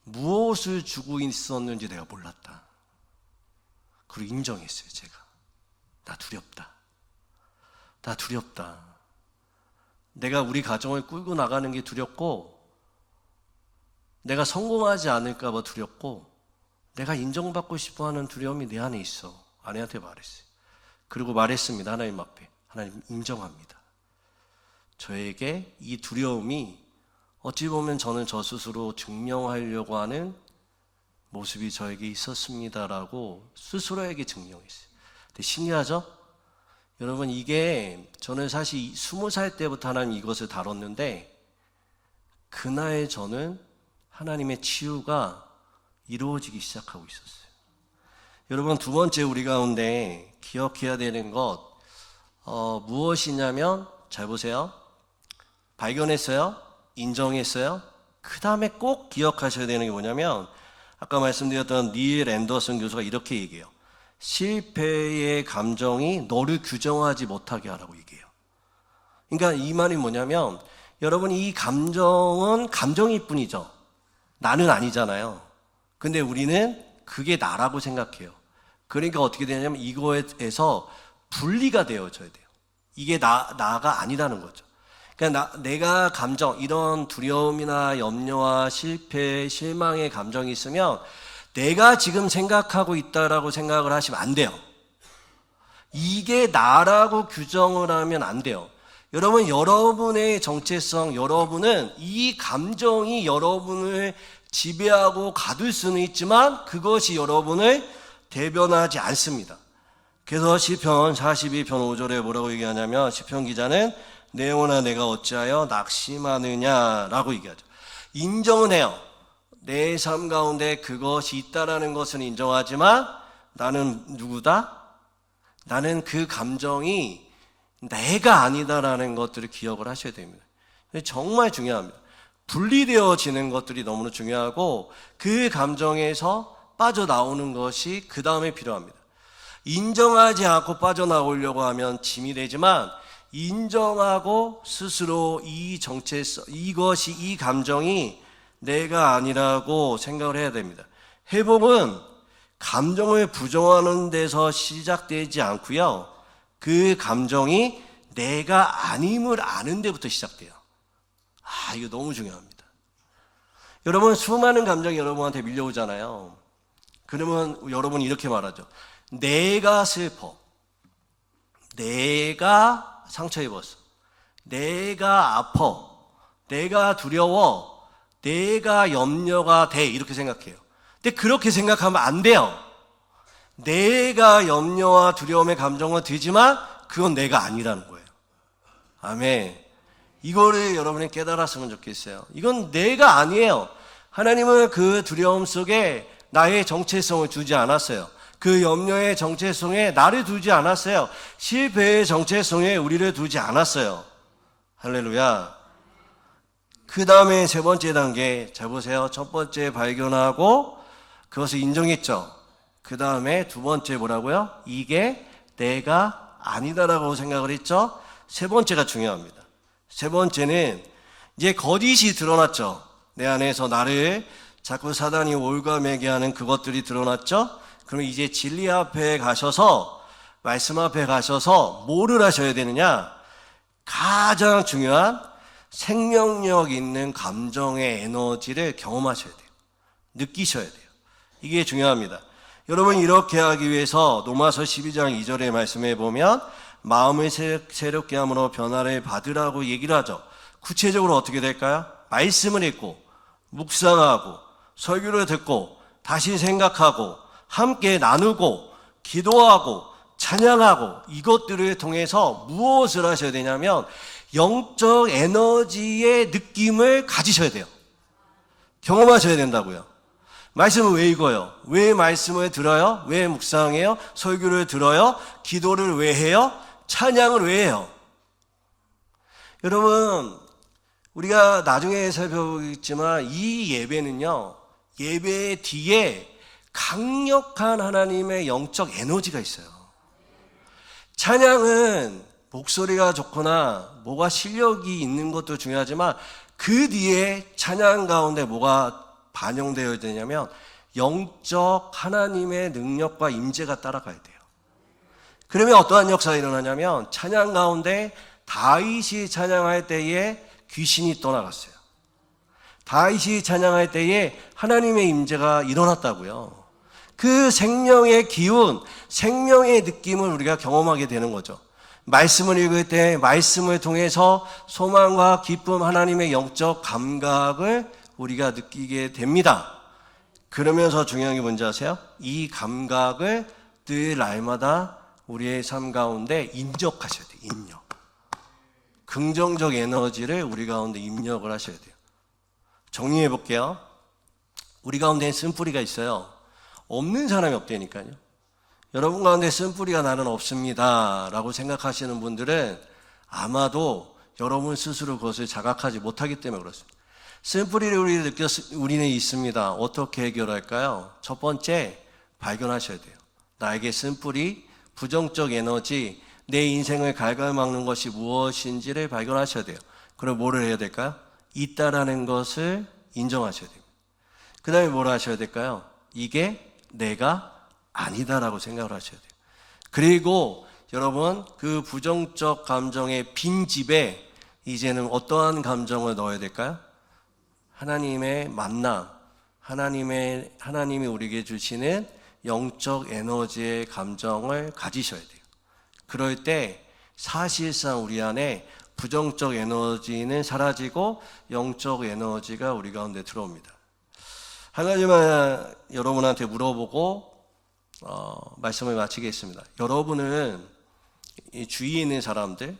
무엇을 주고 있었는지 내가 몰랐다. 그리고 인정했어요, 제가. 나 두렵다. 나 두렵다. 내가 우리 가정을 끌고 나가는 게 두렵고, 내가 성공하지 않을까 봐 두렵고, 내가 인정받고 싶어 하는 두려움이 내 안에 있어. 아내한테 말했어요. 그리고 말했습니다, 하나님 앞에. 하나님 인정합니다. 저에게 이 두려움이 어찌 보면 저는 저 스스로 증명하려고 하는 모습이 저에게 있었습니다라고 스스로에게 증명했어요. 근데 신기하죠? 여러분, 이게 저는 사실 20살 때부터 하나님 이것을 다뤘는데 그날 저는 하나님의 치유가 이루어지기 시작하고 있었어요. 여러분, 두 번째 우리 가운데 기억해야 되는 것 무엇이냐면, 잘 보세요. 발견했어요? 인정했어요? 그 다음에 꼭 기억하셔야 되는 게 뭐냐면, 아까 말씀드렸던 닐 앤더슨 교수가 이렇게 얘기해요. 실패의 감정이 너를 규정하지 못하게 하라고 얘기해요. 그러니까 이 말이 뭐냐면, 여러분, 이 감정은 감정일 뿐이죠. 나는 아니잖아요. 근데 우리는 그게 나라고 생각해요. 그러니까 어떻게 되냐면 이거에서 분리가 되어져야 돼요. 이게 나가 아니라는 거죠. 그러니까 내가 감정, 이런 두려움이나 염려와 실패, 실망의 감정이 있으면 내가 지금 생각하고 있다라고 생각을 하시면 안 돼요. 이게 나라고 규정을 하면 안 돼요. 여러분, 여러분의 정체성, 여러분은 이 감정이 여러분을 지배하고 가둘 수는 있지만 그것이 여러분을 대변하지 않습니다. 그래서 시편 42편 5절에 뭐라고 얘기하냐면, 시편 기자는 내 영혼아 내가 어찌하여 낙심하느냐라고 얘기하죠. 인정은 해요. 내 삶 가운데 그것이 있다라는 것은 인정하지만 나는 누구다? 나는 그 감정이 내가 아니다라는 것들을 기억을 하셔야 됩니다. 정말 중요합니다. 분리되어지는 것들이 너무나 중요하고 그 감정에서 빠져나오는 것이 그 다음에 필요합니다. 인정하지 않고 빠져나오려고 하면 짐이 되지만, 인정하고 스스로 이 정체성, 이것이, 이 감정이 내가 아니라고 생각을 해야 됩니다. 회복은 감정을 부정하는 데서 시작되지 않고요, 그 감정이 내가 아님을 아는 데부터 시작돼요. 이거 너무 중요합니다. 여러분, 수많은 감정이 여러분한테 밀려오잖아요. 그러면 여러분이 이렇게 말하죠. 내가 슬퍼, 내가 상처 입었어, 내가 아파, 내가 두려워, 내가 염려가 돼, 이렇게 생각해요. 근데 그렇게 생각하면 안 돼요. 내가 염려와 두려움의 감정은 들지만 그건 내가 아니라는 거예요. 아멘. 이거를 여러분이 깨달았으면 좋겠어요. 이건 내가 아니에요. 하나님은 그 두려움 속에 나의 정체성을 두지 않았어요. 그 염려의 정체성에 나를 두지 않았어요. 실패의 정체성에 우리를 두지 않았어요. 할렐루야. 그 다음에 세 번째 단계, 잘 보세요. 첫 번째 발견하고 그것을 인정했죠. 그 다음에 두 번째 뭐라고요? 이게 내가 아니다라고 생각을 했죠. 세 번째가 중요합니다. 세 번째는 이제 거짓이 드러났죠. 내 안에서 나를 자꾸 사단이 올가매게 하는 그것들이 드러났죠. 그럼 이제 진리 앞에 가셔서, 말씀 앞에 가셔서 뭐를 하셔야 되느냐? 가장 중요한 생명력 있는 감정의 에너지를 경험하셔야 돼요. 느끼셔야 돼요. 이게 중요합니다. 여러분, 이렇게 하기 위해서 로마서 12장 2절의 말씀에 보면 마음을 새롭게 함으로 변화를 받으라고 얘기를 하죠. 구체적으로 어떻게 될까요? 말씀을 읽고 묵상하고 설교를 듣고 다시 생각하고 함께 나누고 기도하고 찬양하고, 이것들을 통해서 무엇을 하셔야 되냐면 영적 에너지의 느낌을 가지셔야 돼요. 경험하셔야 된다고요. 말씀을 왜 읽어요? 왜 말씀을 들어요? 왜 묵상해요? 설교를 들어요? 기도를 왜 해요? 찬양을 왜 해요? 여러분, 우리가 나중에 살펴보겠지만 이 예배는요, 예배 뒤에 강력한 하나님의 영적 에너지가 있어요. 찬양은 목소리가 좋거나 뭐가 실력이 있는 것도 중요하지만 그 뒤에 찬양 가운데 뭐가 반영되어야 되냐면 영적 하나님의 능력과 임재가 따라가야 돼요. 그러면 어떠한 역사가 일어나냐면, 찬양 가운데 다윗이 찬양할 때에 귀신이 떠나갔어요. 다윗이 찬양할 때에 하나님의 임재가 일어났다고요. 그 생명의 기운, 생명의 느낌을 우리가 경험하게 되는 거죠. 말씀을 읽을 때 말씀을 통해서 소망과 기쁨, 하나님의 영적 감각을 우리가 느끼게 됩니다. 그러면서 중요한 게 뭔지 아세요? 이 감각을 늘 날마다 우리의 삶 가운데 인적하셔야 돼요. 인력. 긍정적 에너지를 우리 가운데 입력을 하셔야 돼요. 정리해 볼게요. 우리 가운데 쓴뿌리가 있어요. 없는 사람이 없다니까요. 여러분 가운데 쓴뿌리가 나는 없습니다 라고 생각하시는 분들은 아마도 여러분 스스로 그것을 자각하지 못하기 때문에 그렇습니다. 쓴뿌리를 우리는 있습니다. 어떻게 해결할까요? 첫 번째, 발견하셔야 돼요. 나에게 쓴뿌리, 부정적 에너지, 내 인생을 갉아먹는 것이 무엇인지를 발견하셔야 돼요. 그럼 뭐를 해야 될까요? 있다라는 것을 인정하셔야 됩니다. 그 다음에 뭘 하셔야 될까요? 이게 내가 아니다라고 생각을 하셔야 돼요. 그리고 여러분, 그 부정적 감정의 빈집에 이제는 어떠한 감정을 넣어야 될까요? 하나님의 만남, 하나님이 우리에게 주시는 영적 에너지의 감정을 가지셔야 돼요. 그럴 때 사실상 우리 안에 부정적 에너지는 사라지고 영적 에너지가 우리 가운데 들어옵니다. 한 가지만 여러분한테 물어보고 말씀을 마치겠습니다. 여러분은 이 주위에 있는 사람들,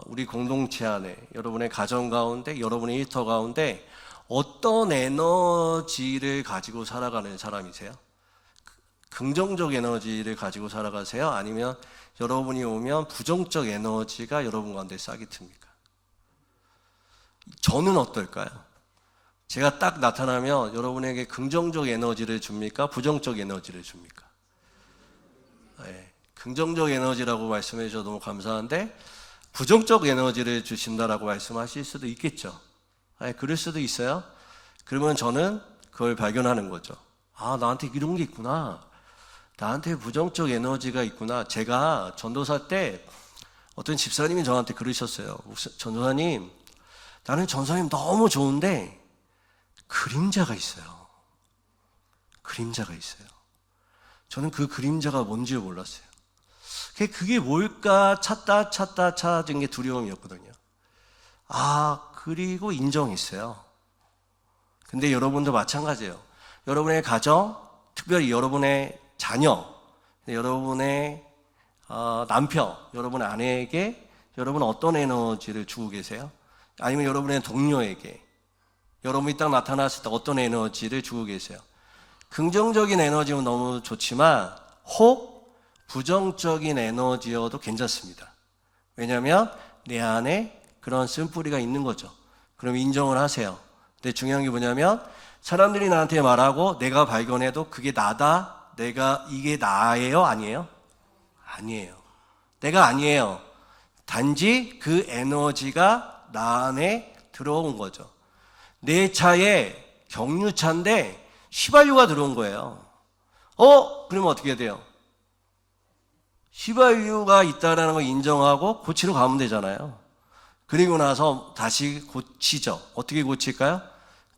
우리 공동체 안에, 여러분의 가정 가운데, 여러분의 일터 가운데 어떤 에너지를 가지고 살아가는 사람이세요? 긍정적 에너지를 가지고 살아가세요? 아니면 여러분이 오면 부정적 에너지가 여러분 가운데 싹이 틉니까? 저는 어떨까요? 제가 딱 나타나면 여러분에게 긍정적 에너지를 줍니까? 부정적 에너지를 줍니까? 네, 긍정적 에너지라고 말씀해 주셔서 너무 감사한데 부정적 에너지를 주신다라고 말씀하실 수도 있겠죠. 네, 그럴 수도 있어요. 그러면 저는 그걸 발견하는 거죠. 아, 나한테 이런 게 있구나. 나한테 부정적 에너지가 있구나. 제가 전도사 때 어떤 집사님이 저한테 그러셨어요. 전도사님, 나는 전도사님 너무 좋은데 그림자가 있어요. 그림자가 있어요. 저는 그 그림자가 뭔지 몰랐어요. 그게 뭘까 찾은 게 두려움이었거든요. 아, 그리고 인정했어요. 근데 여러분도 마찬가지예요. 여러분의 가정, 특별히 여러분의 자녀, 여러분의 남편, 여러분의 아내에게 여러분은 어떤 에너지를 주고 계세요? 아니면 여러분의 동료에게 여러분이 딱 나타났을 때 어떤 에너지를 주고 계세요? 긍정적인 에너지는 너무 좋지만 혹 부정적인 에너지여도 괜찮습니다. 왜냐하면 내 안에 그런 쓴뿌리가 있는 거죠. 그럼 인정을 하세요. 근데 중요한 게 뭐냐면 사람들이 나한테 말하고 내가 발견해도 그게 나다, 이게 나예요? 아니에요? 아니에요. 내가 아니에요. 단지 그 에너지가 나 안에 들어온 거죠. 내 차에 경유차인데 휘발유가 들어온 거예요. 그러면 어떻게 돼요? 휘발유가 있다라는 걸 인정하고 고치러 가면 되잖아요. 그리고 나서 다시 고치죠. 어떻게 고칠까요?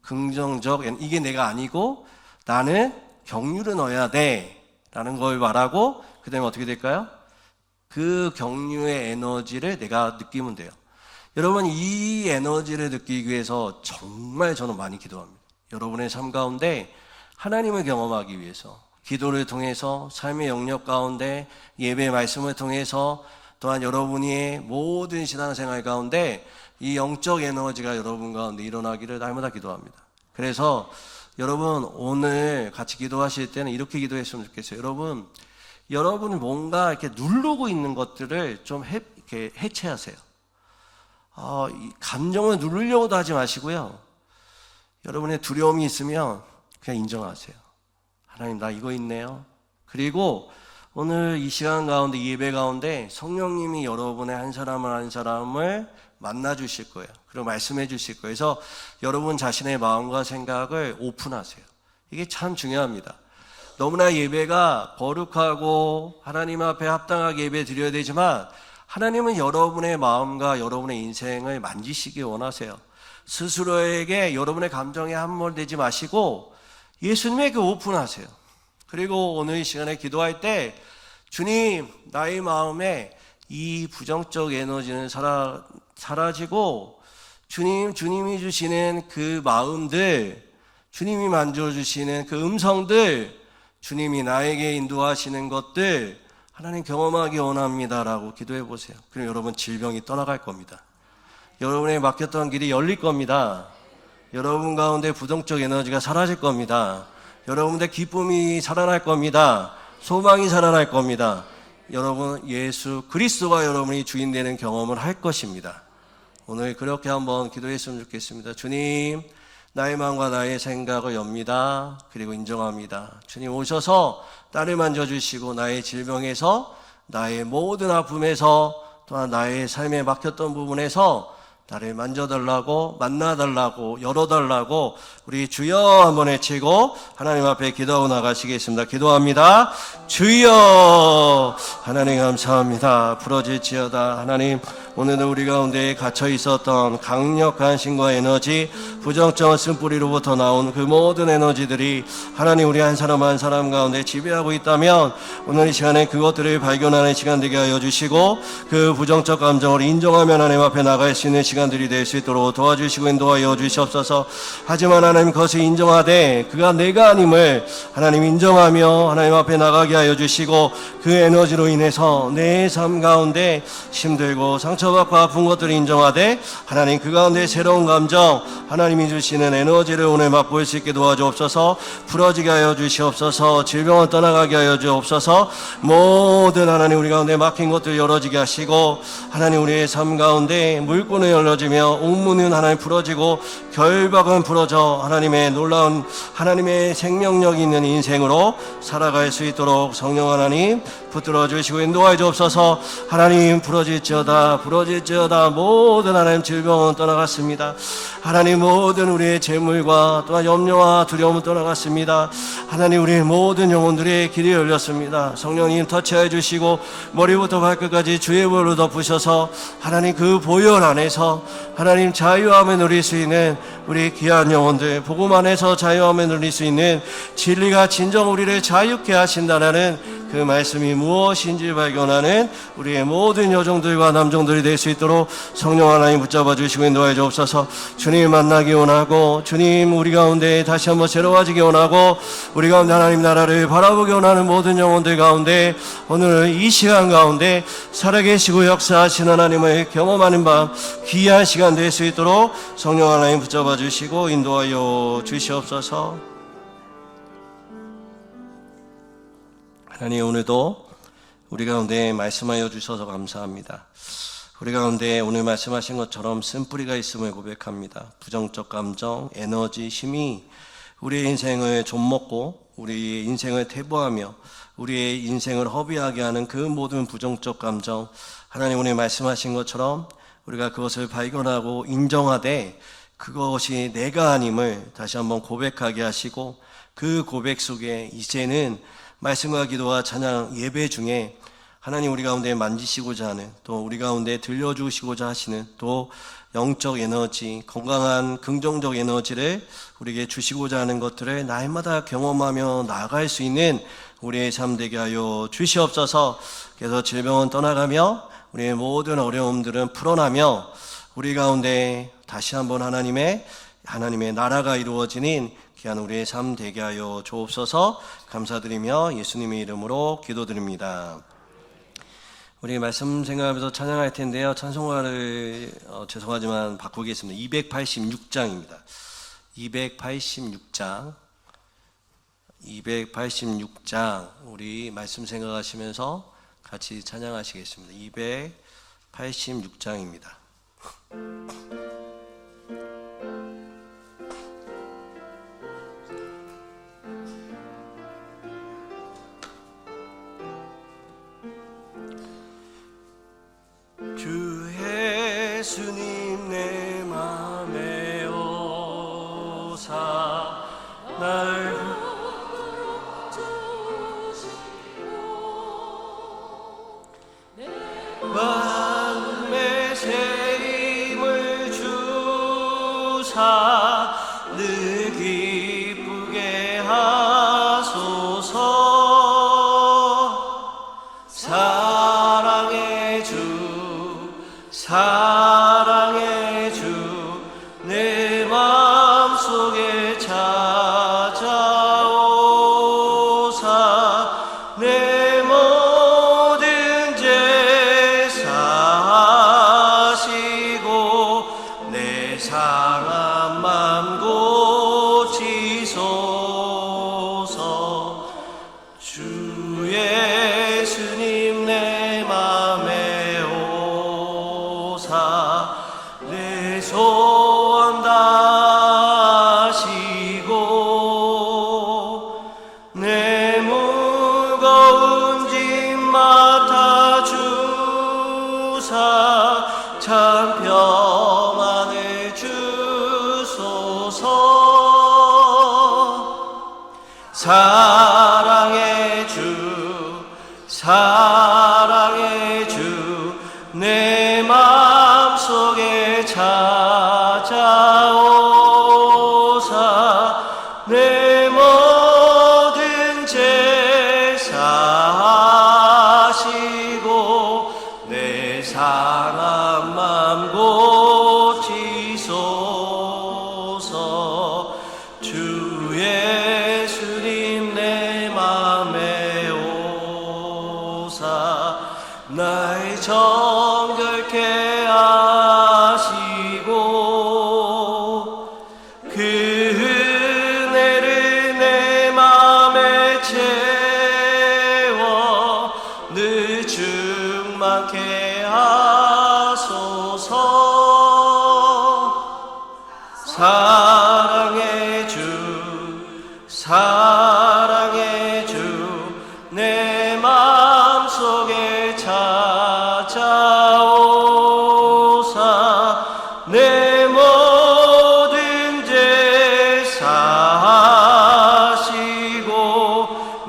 긍정적, 이게 내가 아니고 나는 경유를 넣어야 돼 라는 걸 말하고 그 다음에 어떻게 될까요? 그 경유의 에너지를 내가 느끼면 돼요. 여러분, 이 에너지를 느끼기 위해서 정말 저는 많이 기도합니다. 여러분의 삶 가운데 하나님을 경험하기 위해서 기도를 통해서 삶의 영역 가운데 예배 말씀을 통해서 또한 여러분의 모든 신앙생활 가운데 이 영적 에너지가 여러분 가운데 일어나기를 날마다 기도합니다. 그래서 여러분 오늘 같이 기도하실 때는 이렇게 기도했으면 좋겠어요. 여러분 뭔가 이렇게 누르고 있는 것들을 좀 이렇게 해체하세요. 이 감정을 누르려고도 하지 마시고요. 여러분의 두려움이 있으면 그냥 인정하세요. 하나님, 나 이거 있네요. 그리고 오늘 이 시간 가운데, 예배 가운데 성령님이 여러분의 한 사람을 만나 주실 거예요. 그리고 말씀해 주실 거예요. 그래서 여러분 자신의 마음과 생각을 오픈하세요. 이게 참 중요합니다. 너무나 예배가 거룩하고 하나님 앞에 합당하게 예배 드려야 되지만 하나님은 여러분의 마음과 여러분의 인생을 만지시기 원하세요. 스스로에게 여러분의 감정에 함몰되지 마시고 예수님에게 오픈하세요. 그리고 오늘 이 시간에 기도할 때 주님, 나의 마음에 이 부정적 에너지는 사라지고 주님이 주시는 그 마음들, 주님이 만져주시는 그 음성들, 주님이 나에게 인도하시는 것들 하나님 경험하기 원합니다라고 기도해 보세요. 그럼 여러분 질병이 떠나갈 겁니다. 여러분의 막혔던 길이 열릴 겁니다. 여러분 가운데 부정적 에너지가 사라질 겁니다. 여러분의 기쁨이 살아날 겁니다. 소망이 살아날 겁니다. 여러분 예수 그리스도가 여러분이 주인 되는 경험을 할 것입니다. 오늘 그렇게 한번 기도했으면 좋겠습니다. 주님, 나의 마음과 나의 생각을 엽니다. 그리고 인정합니다. 주님 오셔서 나를 만져주시고 나의 질병에서, 나의 모든 아픔에서, 또한 나의 삶에 막혔던 부분에서 나를 만져달라고, 만나달라고, 열어달라고 우리 주여 한번 외치고 하나님 앞에 기도하고 나가시겠습니다. 기도합니다. 주여. 하나님 감사합니다. 부러질지어다. 하나님, 오늘도 우리 가운데 갇혀 있었던 강력한 신과 에너지, 부정적 쓴뿌리로부터 나온 그 모든 에너지들이 하나님 우리 한 사람 한 사람 가운데 지배하고 있다면 오늘 이 시간에 그것들을 발견하는 시간 되게 하여 주시고, 그 부정적 감정을 인정하며 하나님 앞에 나갈 수 있는 시간들이 될 수 있도록 도와주시고 인도하여 주시옵소서. 하지만 하나님, 그것을 인정하되 그가 내가 아님을 하나님 인정하며 하나님 앞에 나가게 하여 주시고, 그 에너지로 인해서 내 삶 가운데 힘들고 상처받고 아픈 것들을 인정하되 하나님 그 가운데 새로운 감정, 하나님이 주시는 에너지를 오늘 맛볼 수 있게 도와주옵소서. 부러지게 하여 주시옵소서. 질병을 떠나가게 하여 주옵소서. 모든 하나님 우리 가운데 막힌 것들 열어지게 하시고, 하나님 우리의 삶 가운데 물꼬는 열어지며 옥문은 하나님 풀어지고 결박은 풀어져 하나님의 놀라운 하나님의 생명력이 있는 인생으로 살아갈 수 있도록 성령 하나님 붙들어 주시고 인도하여 주옵소서. 하나님, 부러질지어다 부러질지어다. 모든 하나님 질병은 떠나갔습니다. 하나님, 모든 우리의 재물과 또한 염려와 두려움은 떠나갔습니다. 하나님, 우리의 모든 영혼들의 길이 열렸습니다. 성령님 터치해 주시고 머리부터 발끝까지 주의 보혈로 덮으셔서 하나님 그 보혈 안에서 하나님 자유함을 누릴 수 있는 우리 귀한 영혼들, 복음 안에서 자유함을 누릴 수 있는, 진리가 진정 우리를 자유케 하신다라는 그 말씀이 무엇인지 발견하는 우리의 모든 여종들과 남종들이 될 수 있도록 성령 하나님 붙잡아 주시고 인도하여 주옵소서. 주님 만나기 원하고, 주님 우리 가운데 다시 한번 새로워지기 원하고, 우리 가운데 하나님 나라를 바라보기 원하는 모든 영혼들 가운데 오늘 이 시간 가운데 살아계시고 역사하신 하나님을 경험하는 밤, 귀한 시간 될 수 있도록 성령 하나님 붙잡아 주시고 인도하여 주시옵소서. 하나님, 오늘도 우리 가운데 말씀하여 주셔서 감사합니다. 우리 가운데 오늘 말씀하신 것처럼 쓴뿌리가 있음을 고백합니다. 부정적 감정, 에너지, 힘이 우리의 인생을 좀먹고 우리의 인생을 태보하며 우리의 인생을 허비하게 하는 그 모든 부정적 감정, 하나님 오늘 말씀하신 것처럼 우리가 그것을 발견하고 인정하되 그것이 내가 아님을 다시 한번 고백하게 하시고, 그 고백 속에 이제는 말씀과 기도와 찬양 예배 중에 하나님 우리 가운데 만지시고자 하는, 또 우리 가운데 들려주시고자 하시는 또 영적 에너지, 건강한 긍정적 에너지를 우리에게 주시고자 하는 것들을 날마다 경험하며 나아갈 수 있는 우리의 삶 되게 하여 주시옵소서. 그래서 질병은 떠나가며 우리의 모든 어려움들은 풀어나며 우리 가운데 다시 한번 하나님의 나라가 이루어지는 귀한 우리의 삶 되게 하여 주옵소서. 감사드리며 예수님의 이름으로 기도드립니다. 우리 말씀 생각하면서 찬양할 텐데요. 찬송가를 죄송하지만 바꾸겠습니다. 286장입니다. 286장 우리 말씀 생각하시면서 같이 찬양하시겠습니다. 286장입니다. 주 예수님 내 맘에 오사 날 마음에 새 힘을 주사 늘 기쁘게 하소서. 사랑의 주 내 마음속에 찾아오사 내 모든 죄 사하시고 내 상한 맘 고치소서. 주 예수님 내 맘에 오사 내 소원 다하시고 내 무거운 짐 맡아주사 참 평안 사랑의 주, 사랑의 주, 내 마음속에 찾아오사 내 모든 죄 사하시고 내 상한 맘 고치소서. 주 예수님 내 맘에 오사 날 정결케 하시고 그 은혜를 내 맘에 채워 늘 충만케 하소서. 사랑의 주, 사랑의 주, 내 마음속에 찾아오사 내 모든 죄 사하시고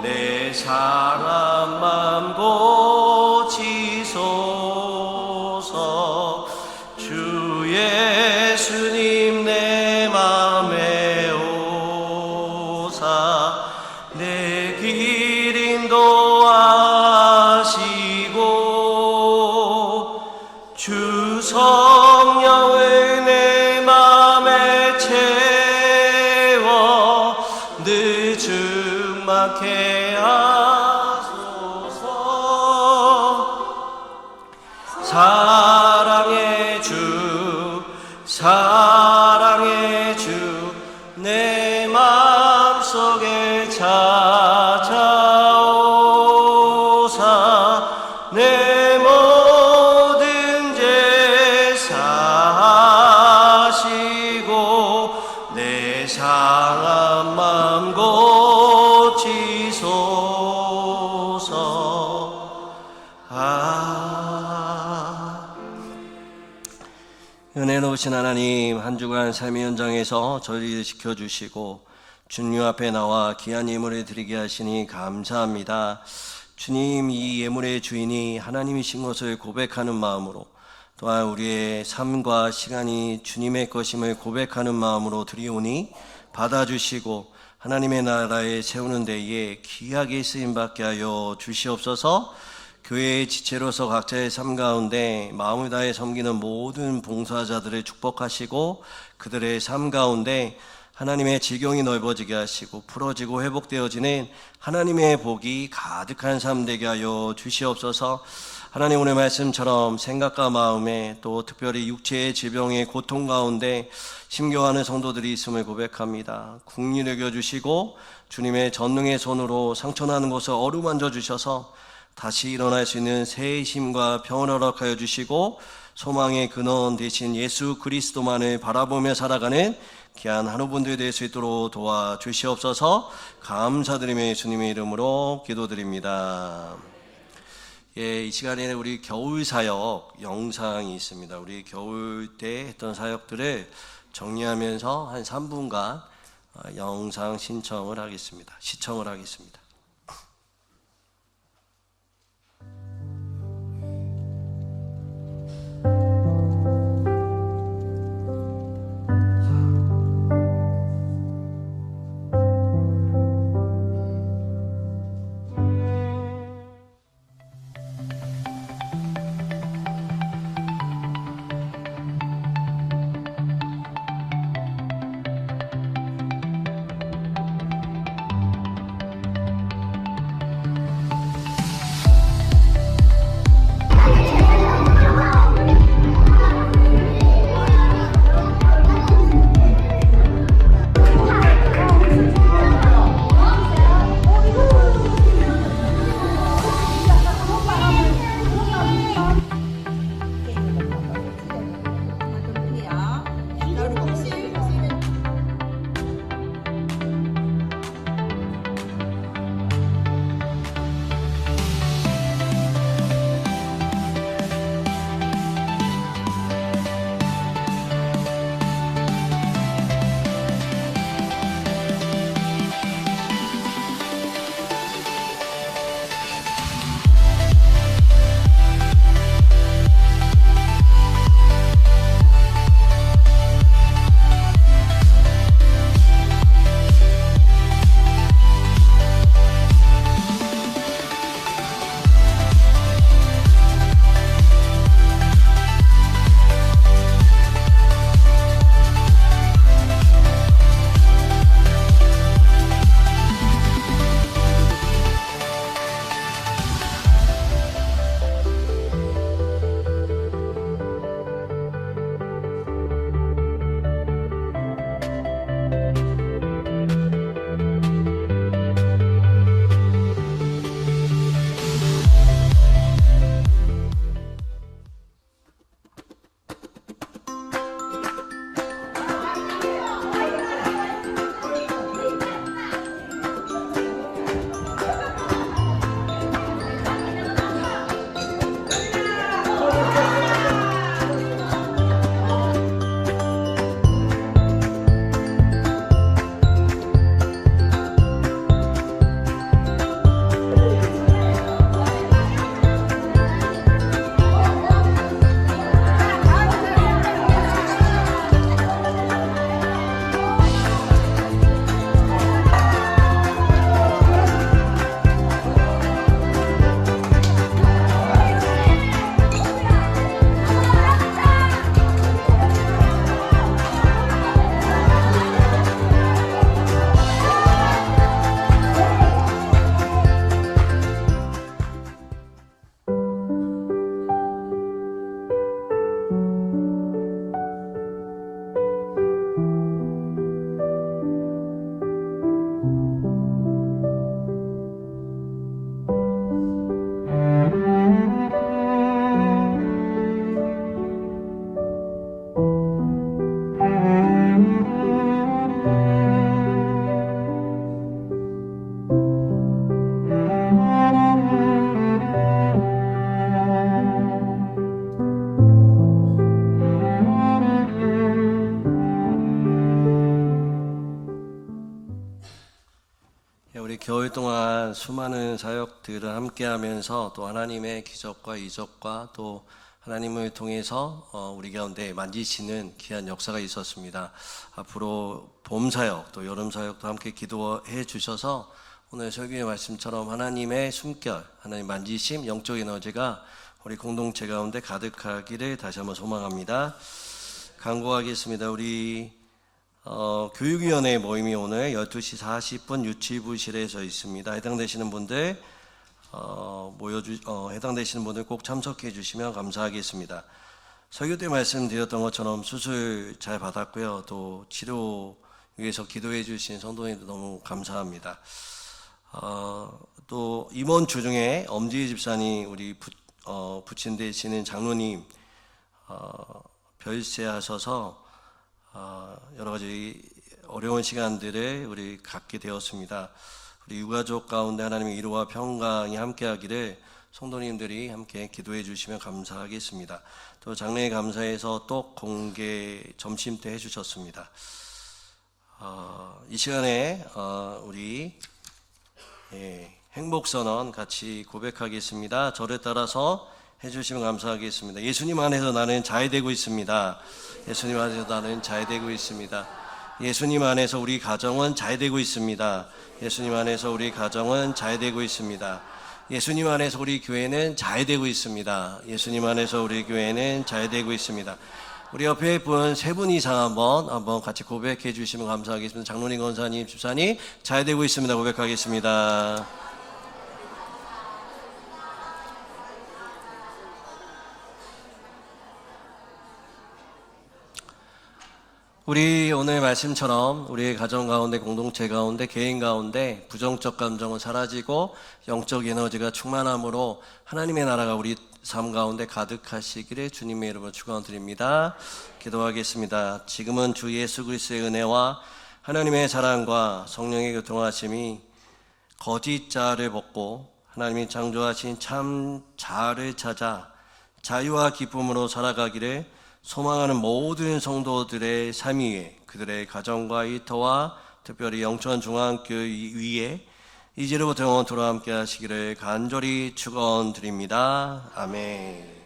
내 상한 맘 고치소서. 주 예수님 내 맘에 오사 내 길 인도하시고 주 성령을 내 맘에 채워 늘 충만케 하소서. 사랑의 주, 사랑의 주, 내 마음속에 찾아오사 내 모든 죄 사하시고 내 상한 맘 고치소서. 은혜로우신 하나님, 한 주간 삶의 현장에서 저희를 지켜주시고 주님 앞에 나와 귀한 예물을 드리게 하시니 감사합니다. 주님, 이 예물의 주인이 하나님이신 것을 고백하는 마음으로, 또한 우리의 삶과 시간이 주님의 것임을 고백하는 마음으로 드리오니 받아주시고 하나님의 나라에 세우는 데에 귀하게 쓰임받게 하여 주시옵소서. 교회의 지체로서 각자의 삶 가운데 마음을 다해 섬기는 모든 봉사자들을 축복하시고 그들의 삶 가운데 하나님의 지경이 넓어지게 하시고 풀어지고 회복되어지는 하나님의 복이 가득한 삶 되게 하여 주시옵소서. 하나님, 오늘 말씀처럼 생각과 마음에 또 특별히 육체의 질병의 고통 가운데 심겨하는 성도들이 있음을 고백합니다. 긍휼히 여겨주시고 주님의 전능의 손으로 상처나는 곳을 어루만져 주셔서 다시 일어날 수 있는 새의 힘과 평을 허락하여 주시고 소망의 근원 되신 예수 그리스도만을 바라보며 살아가는 귀한 하루분들 될 수 있도록 도와주시옵소서. 감사드리며 예수님의 이름으로 기도드립니다. 이 시간에는 우리 겨울 사역 영상이 있습니다. 우리 겨울 때 했던 사역들을 정리하면서 한 3분간 영상 시청을 하겠습니다. 겨울 동안 수많은 사역들을 함께하면서 또 하나님의 기적과 이적과 또 하나님을 통해서 우리 가운데 만지시는 귀한 역사가 있었습니다. 앞으로 봄 사역 또 여름 사역도 함께 기도해 주셔서 오늘 설교의 말씀처럼 하나님의 숨결, 하나님 만지심, 영적 에너지가 우리 공동체 가운데 가득하기를 다시 한번 소망합니다. 간구하겠습니다. 우리 교육위원회 모임이 오늘 12시 40분 유치부실에서 있습니다. 해당되시는 분들 해당되시는 분들 꼭 참석해 주시면 감사하겠습니다. 설교 때 말씀드렸던 것처럼 수술 잘 받았고요. 또 치료 위해서 기도해 주신 성도님들 너무 감사합니다. 또 이번 주 중에 엄지희 집사님 우리 부친 되시는 장로님 별세하셔서 여러 가지 어려운 시간들을 우리 갖게 되었습니다. 우리 유가족 가운데 하나님의 위로와 평강이 함께하기를 성도님들이 함께 기도해 주시면 감사하겠습니다. 또 장례에 감사해서 또 공개 점심 때 해주셨습니다. 이 시간에 우리 행복선언 같이 고백하겠습니다. 저를 따라서 해주시면 감사하겠습니다. 예수님 안에서 나는 자유되고 있습니다. 예수님 안에서 나는 자유되고 있습니다. 예수님 안에서 우리 가정은 자유되고 있습니다. 예수님 안에서 우리 가정은 자유되고 있습니다. 예수님 안에서 우리 교회는 자유되고 있습니다. 예수님 안에서 우리 교회는 자유되고 있습니다. 우리 옆에 분 세 분 이상 한번 같이 고백해 주시면 감사하겠습니다. 장로님, 권사님, 집사님 자유되고 있습니다. 고백하겠습니다. 우리 오늘 말씀처럼 우리의 가정 가운데, 공동체 가운데, 개인 가운데 부정적 감정은 사라지고 영적 에너지가 충만함으로 하나님의 나라가 우리 삶 가운데 가득하시기를 주님의 이름으로 축원드립니다. 기도하겠습니다. 지금은 주 예수 그리스도의 은혜와 하나님의 사랑과 성령의 교통하심이 거짓 자아를 벗고 하나님이 창조하신 참 자아를 찾아 자유와 기쁨으로 살아가기를 소망하는 모든 성도들의 삶 위에, 그들의 가정과 일터와 특별히 영천중앙교 위에 이제로부터 영원토록 함께 하시기를 간절히 축원드립니다. 아멘.